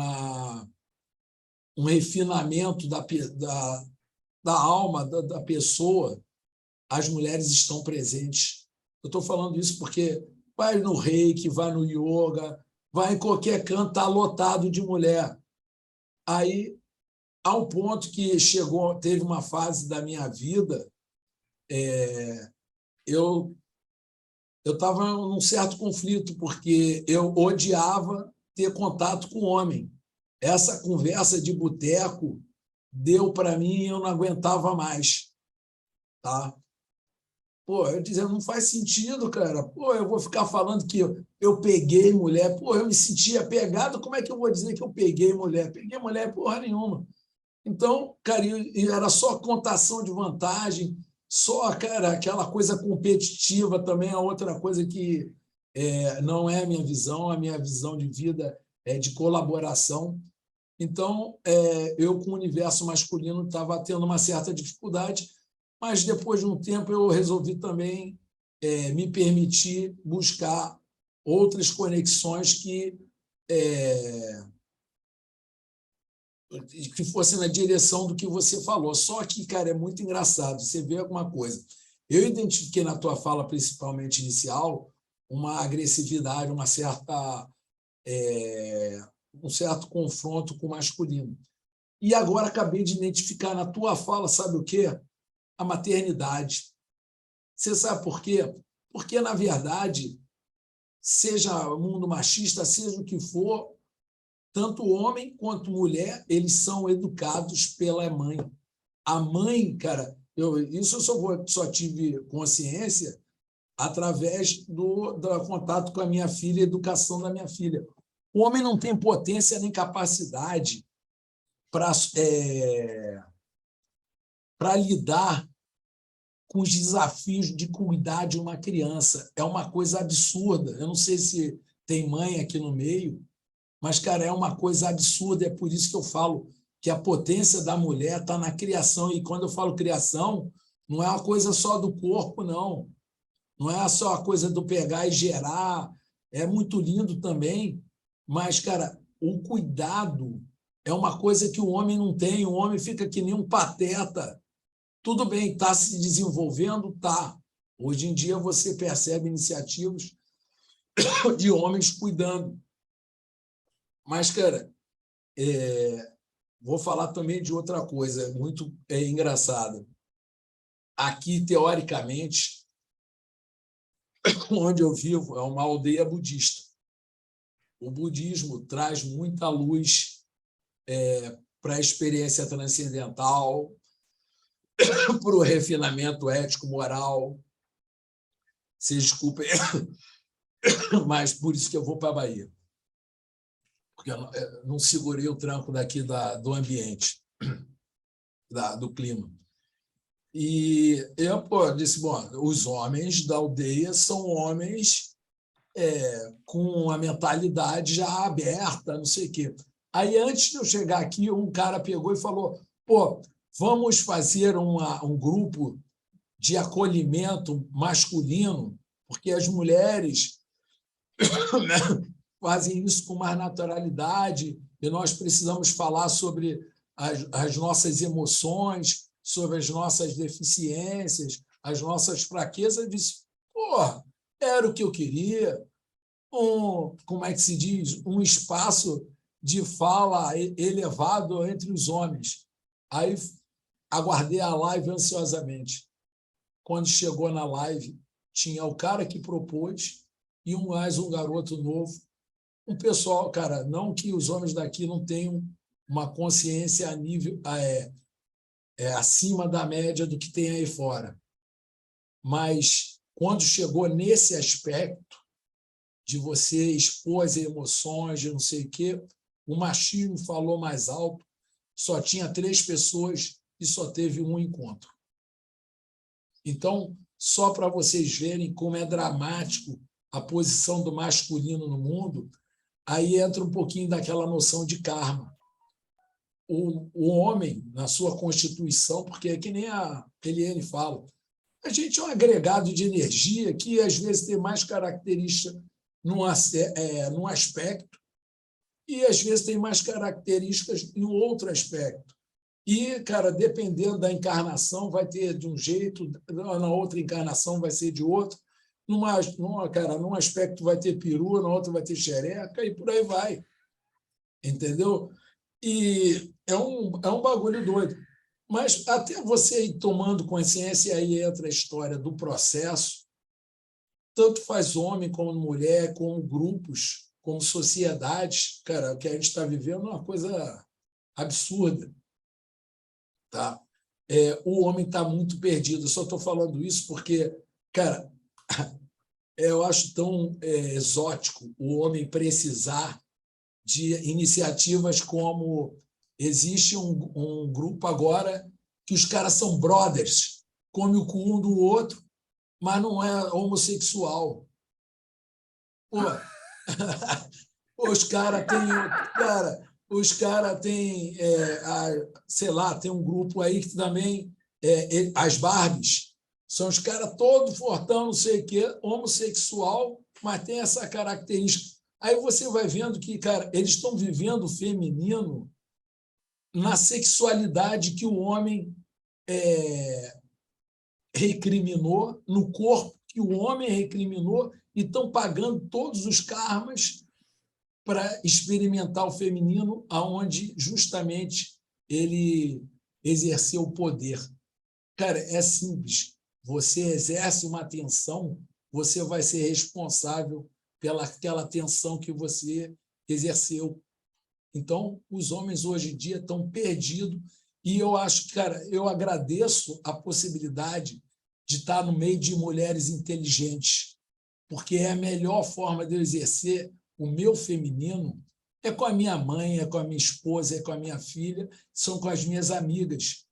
refinamento da alma da pessoa, as mulheres estão presentes. Eu estou falando isso porque vai no reiki, vai no yoga, vai em qualquer canto, está lotado de mulher. Aí, há um ponto que teve uma fase da minha vida, eu estava num certo conflito, porque eu odiava ter contato com homem. Essa conversa de boteco deu para mim e eu não aguentava mais. Tá? Pô, eu dizia, não faz sentido, cara. Pô, eu vou ficar falando que eu peguei mulher. Pô, eu me sentia pegado. Como é que eu vou dizer que eu peguei mulher? Peguei mulher porra nenhuma. Então, cara, e era só contação de vantagem, só, cara, aquela coisa competitiva também é outra coisa que não é a minha visão de vida é de colaboração. Então, eu com o universo masculino estava tendo uma certa dificuldade, mas depois de um tempo eu resolvi também me permitir buscar outras conexões que fossem na direção do que você falou. Só que, cara, é muito engraçado. Você vê alguma coisa. Eu identifiquei na tua fala, principalmente inicial, uma agressividade, um certo confronto com o masculino. E agora acabei de identificar na tua fala, sabe o quê? A maternidade. Você sabe por quê? Porque, na verdade, seja o mundo machista, seja o que for, tanto homem quanto mulher, eles são educados pela mãe. A mãe, cara, isso eu só tive consciência através do contato com a minha filha, a educação da minha filha. O homem não tem potência nem capacidade para lidar com os desafios de cuidar de uma criança. É uma coisa absurda. Eu não sei se tem mãe aqui no meio, mas, cara, é uma coisa absurda. É por isso que eu falo que a potência da mulher está na criação. E quando eu falo criação, não é uma coisa só do corpo, não. Não é só a coisa do pegar e gerar. É muito lindo também. Mas, cara, o cuidado é uma coisa que o homem não tem. O homem fica que nem um pateta. Tudo bem, está se desenvolvendo? Tá. Hoje em dia você percebe iniciativas de homens cuidando. Mas, cara, vou falar também de outra coisa muito engraçada. Aqui, teoricamente, onde eu vivo, é uma aldeia budista. O budismo traz muita luz para a experiência transcendental, para o refinamento ético-moral. Vocês desculpem, mas por isso que eu vou para a Bahia. Porque eu não segurei o tranco daqui do ambiente, do clima. E eu disse, bom, os homens da aldeia são homens com a mentalidade já aberta, não sei o quê. Aí, antes de eu chegar aqui, um cara pegou e falou, vamos fazer um grupo de acolhimento masculino, porque as mulheres fazem isso com mais naturalidade e nós precisamos falar sobre as nossas emoções, sobre as nossas deficiências, as nossas fraquezas. Eu disse, era o que eu queria, como é que se diz? Um espaço de fala elevado entre os homens. Aí aguardei a live ansiosamente. Quando chegou na live, tinha o cara que propôs e mais um garoto novo. Um pessoal, cara, não que os homens daqui não tenham uma consciência a nível acima da média do que tem aí fora. Mas quando chegou nesse aspecto de você expor as emoções, de não sei o quê, o machismo falou mais alto, só tinha 3 pessoas e só teve um encontro. Então, só para vocês verem como é dramático a posição do masculino no mundo, aí entra um pouquinho daquela noção de karma. O homem, na sua constituição, porque é que nem a Eliane fala, a gente é um agregado de energia que, às vezes, tem mais característica num aspecto e, às vezes, tem mais características em outro aspecto. E, cara, dependendo da encarnação, vai ter de um jeito, na outra encarnação vai ser de outro. Num aspecto vai ter perua, na outra vai ter xereca, e por aí vai. Entendeu? E é um bagulho doido. Mas até você ir tomando consciência, aí entra a história do processo, tanto faz homem como mulher, como grupos, como sociedades. Cara, o que a gente está vivendo é uma coisa absurda. Tá? O homem está muito perdido. Eu só estou falando isso porque Cara, eu acho tão exótico o homem precisar de iniciativas como existe um grupo agora que os caras são brothers, come o cu um do outro, mas não é homossexual. Pô, os caras têm... Os caras têm, sei lá, tem um grupo aí que também... as Barbies são os caras todos fortão, não sei o quê, homossexual, mas tem essa característica. Aí você vai vendo que, cara, eles estão vivendo o feminino na sexualidade que o homem recriminou, no corpo que o homem recriminou, e estão pagando todos os karmas para experimentar o feminino, aonde justamente ele exerceu o poder. Cara, é simples. Você exerce uma tensão, você vai ser responsável pelaquela tensão que você exerceu. Então, os homens hoje em dia estão perdidos, e eu acho que, cara, eu agradeço a possibilidade de estar no meio de mulheres inteligentes, porque é a melhor forma de eu exercer o meu feminino é com a minha mãe, é com a minha esposa, é com a minha filha, são com as minhas amigas.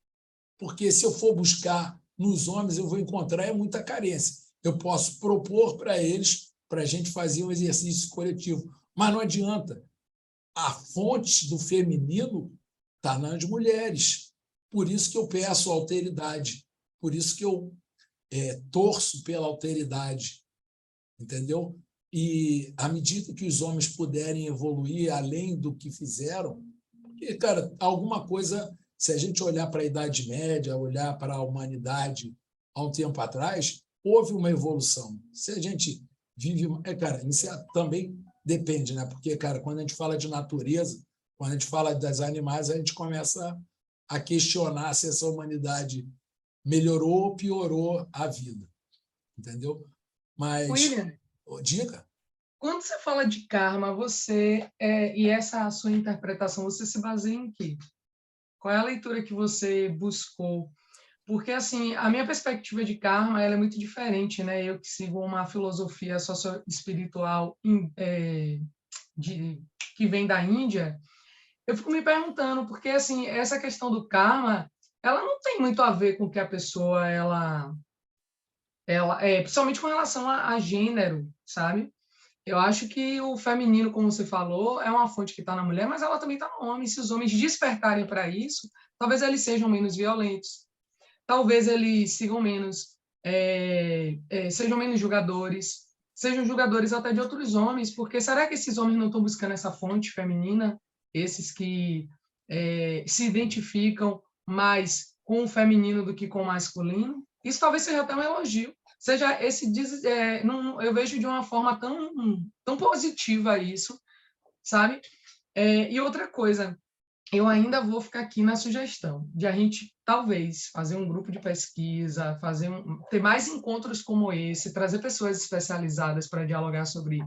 Porque se eu for buscar nos homens, eu vou encontrar muita carência. Eu posso propor para eles, para a gente fazer um exercício coletivo, mas não adianta. A fonte do feminino está nas mulheres. Por isso que eu peço alteridade, por isso que eu torço pela alteridade, entendeu? E à medida que os homens puderem evoluir além do que fizeram, porque, cara, alguma coisa, se a gente olhar para a Idade Média, olhar para a humanidade há um tempo atrás, houve uma evolução. Se a gente vive... cara, isso também depende, né? Porque, cara, quando a gente fala de natureza, quando a gente fala das animais, a gente começa a questionar se essa humanidade melhorou ou piorou a vida, entendeu? Mas... William, diga. quando você fala de karma, e essa sua interpretação, você se baseia em quê? Qual é a leitura que você buscou? Porque, assim, a minha perspectiva de karma ela é muito diferente, né? Eu que sigo uma filosofia socioespiritual que vem da Índia, eu fico me perguntando, porque, assim, essa questão do karma, ela não tem muito a ver com o que a pessoa, principalmente com relação a gênero, sabe? Eu acho que o feminino, como você falou, é uma fonte que está na mulher, mas ela também está no homem. Se os homens despertarem para isso, talvez eles sejam menos violentos, talvez eles sigam menos, sejam menos julgadores, sejam julgadores até de outros homens, porque será que esses homens não estão buscando essa fonte feminina? Esses que se identificam mais com o feminino do que com o masculino? Isso talvez seja até um elogio. Seja eu vejo de uma forma tão positiva isso, sabe? E outra coisa, eu ainda vou ficar aqui na sugestão de a gente, talvez, fazer um grupo de pesquisa, ter mais encontros como esse, trazer pessoas especializadas para dialogar sobre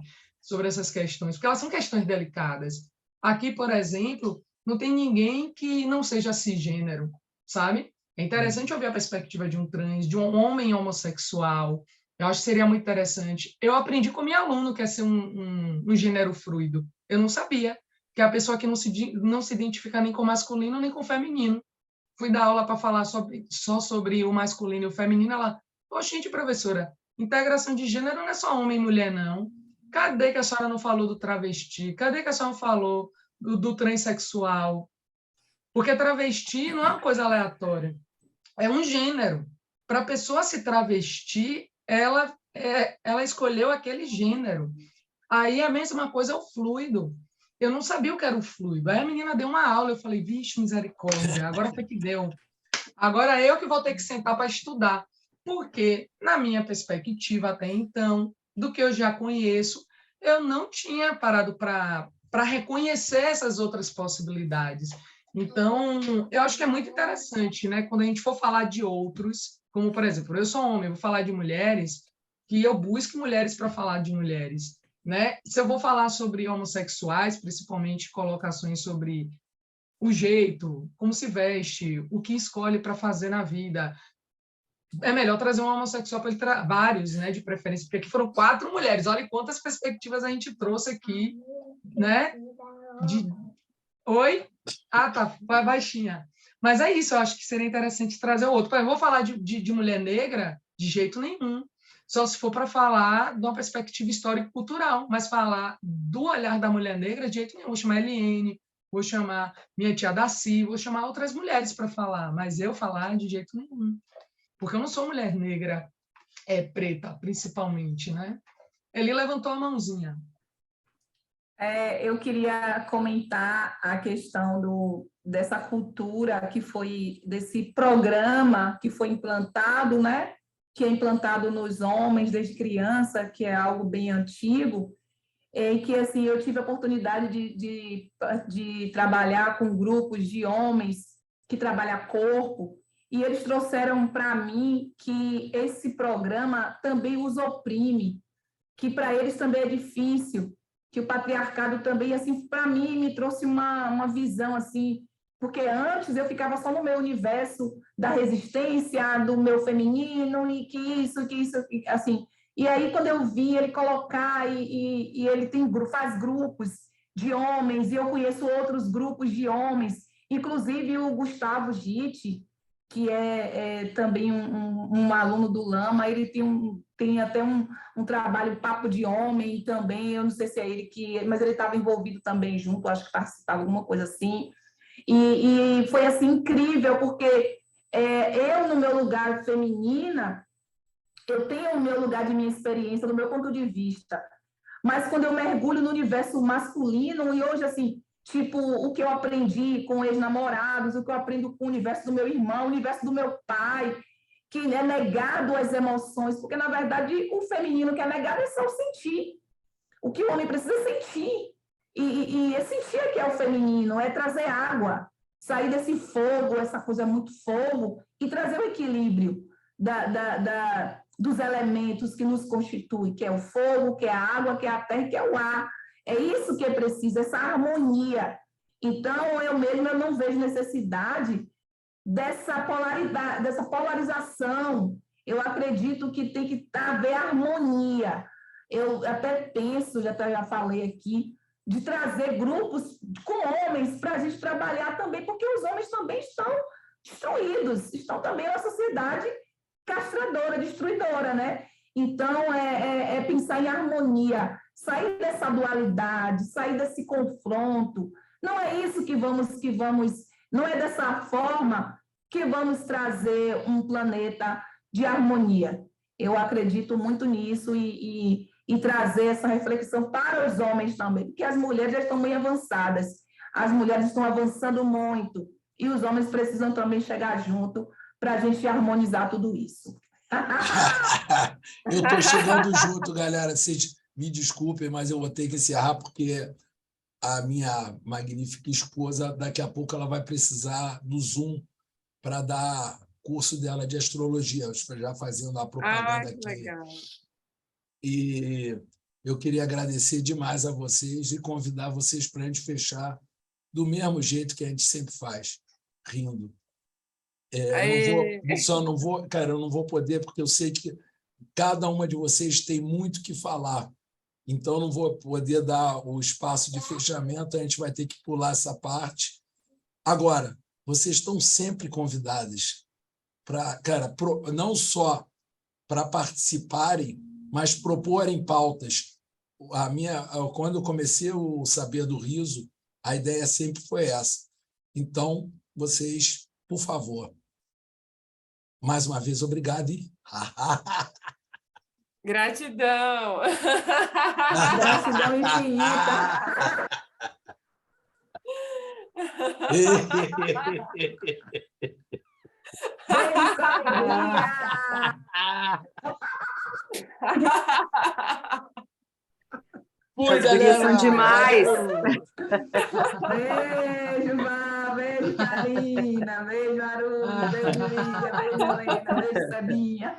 essas questões, porque elas são questões delicadas. Aqui, por exemplo, não tem ninguém que não seja cisgênero, sabe? É interessante ouvir a perspectiva de um trans, de um homem homossexual. Eu acho que seria muito interessante. Eu aprendi com minha aluna que é ser um gênero fluido. Eu não sabia que é a pessoa que não se identifica nem com masculino nem com feminino. Fui dar aula para falar só sobre o masculino e o feminino. Ela, gente, professora, integração de gênero não é só homem e mulher, não. Cadê que a senhora não falou do travesti? Cadê que a senhora não falou do transexual? Porque travesti não é uma coisa aleatória, é um gênero. Para a pessoa se travestir, ela escolheu aquele gênero. Aí a mesma coisa é o fluido. Eu não sabia o que era o fluido. Aí a menina deu uma aula, eu falei, vixe, misericórdia, agora foi que deu. Agora eu que vou ter que sentar para estudar. Porque, na minha perspectiva até então, do que eu já conheço, eu não tinha parado para reconhecer essas outras possibilidades. Então, eu acho que é muito interessante, né? Quando a gente for falar de outros, como, por exemplo, eu sou homem, eu vou falar de mulheres, que eu busque mulheres para falar de mulheres, né? Se eu vou falar sobre homossexuais, principalmente colocações sobre o jeito, como se veste, o que escolhe para fazer na vida, é melhor trazer um homossexual para ele vários, né, de preferência, porque aqui foram 4 mulheres. Olha quantas perspectivas a gente trouxe aqui, né? Oi? Ah, tá, vai baixinha. Mas é isso, eu acho que seria interessante trazer o outro. Eu vou falar de mulher negra de jeito nenhum. Só se for para falar de uma perspectiva histórico-cultural, mas falar do olhar da mulher negra de jeito nenhum. Vou chamar a Eliene, vou chamar minha tia Daci, vou chamar outras mulheres para falar, mas eu falar de jeito nenhum. Porque eu não sou mulher negra, preta, principalmente, né? Ele levantou a mãozinha. Eu queria comentar a questão dessa cultura que foi, desse programa que foi implantado, né? Que é implantado nos homens desde criança, que é algo bem antigo, e que assim, eu tive a oportunidade de trabalhar com grupos de homens que trabalham corpo, e eles trouxeram para mim que esse programa também os oprime, que para eles também é difícil, que o patriarcado também, assim, para mim, me trouxe uma visão, assim, porque antes eu ficava só no meu universo da resistência, do meu feminino, e que isso, assim. E aí, quando eu vi ele colocar, e ele faz grupos de homens, e eu conheço outros grupos de homens, inclusive o Gustavo Gitti, que é também um aluno do Lama, ele tem até um trabalho Papo de Homem também, eu não sei se é ele mas ele estava envolvido também junto, acho que participava alguma coisa assim, e foi assim incrível, porque eu, no meu lugar feminina, eu tenho o meu lugar de minha experiência, do meu ponto de vista, mas quando eu mergulho no universo masculino, e hoje, assim, tipo, o que eu aprendi com ex-namorados, o que eu aprendo com o universo do meu irmão, o universo do meu pai, que é negado as emoções, porque, na verdade, o feminino que é negado é só sentir. O que o homem precisa é sentir. E sentir é que é o feminino, é trazer água, sair desse fogo, essa coisa muito fogo, e trazer o equilíbrio dos elementos que nos constituem, que é o fogo, que é a água, que é a terra, que é o ar. É isso que é preciso, essa harmonia. Então, eu mesma não vejo necessidade dessa polaridade, dessa polarização. Eu acredito que tem que haver harmonia. Eu até penso, já falei aqui, de trazer grupos com homens para a gente trabalhar também, porque os homens também estão destruídos, estão também na sociedade castradora, destruidora, né? Então, é pensar em harmonia, sair dessa dualidade, sair desse confronto. Não é isso que vamos, não é dessa forma que vamos trazer um planeta de harmonia. Eu acredito muito nisso e trazer essa reflexão para os homens também, porque as mulheres já estão bem avançadas, as mulheres estão avançando muito, e os homens precisam também chegar junto para a gente harmonizar tudo isso. Eu estou chegando junto, galera. Vocês me desculpem, mas eu vou ter que encerrar, porque a minha magnífica esposa, daqui a pouco, ela vai precisar do Zoom para dar curso dela de astrologia, já fazendo a propaganda aqui. Legal. E eu queria agradecer demais a vocês e convidar vocês para a gente fechar do mesmo jeito que a gente sempre faz, rindo. Eu não vou poder, porque eu sei que cada uma de vocês tem muito que falar. Então, não vou poder dar o espaço de fechamento, a gente vai ter que pular essa parte. Agora, vocês estão sempre convidadas para, não só para participarem, mas proporem pautas. Quando eu comecei o Saber do Riso, a ideia sempre foi essa. Então, vocês, por favor, mais uma vez, obrigado. Gratidão. Gratidão infinita. Beijo, Sabrinha. Fui, As gurias são galera. demais. Beijo, Vá. Beijo, Karina. Beijo, Aru. Beijo, Lídia. Beijo, Helena. Beijo, Sebinha.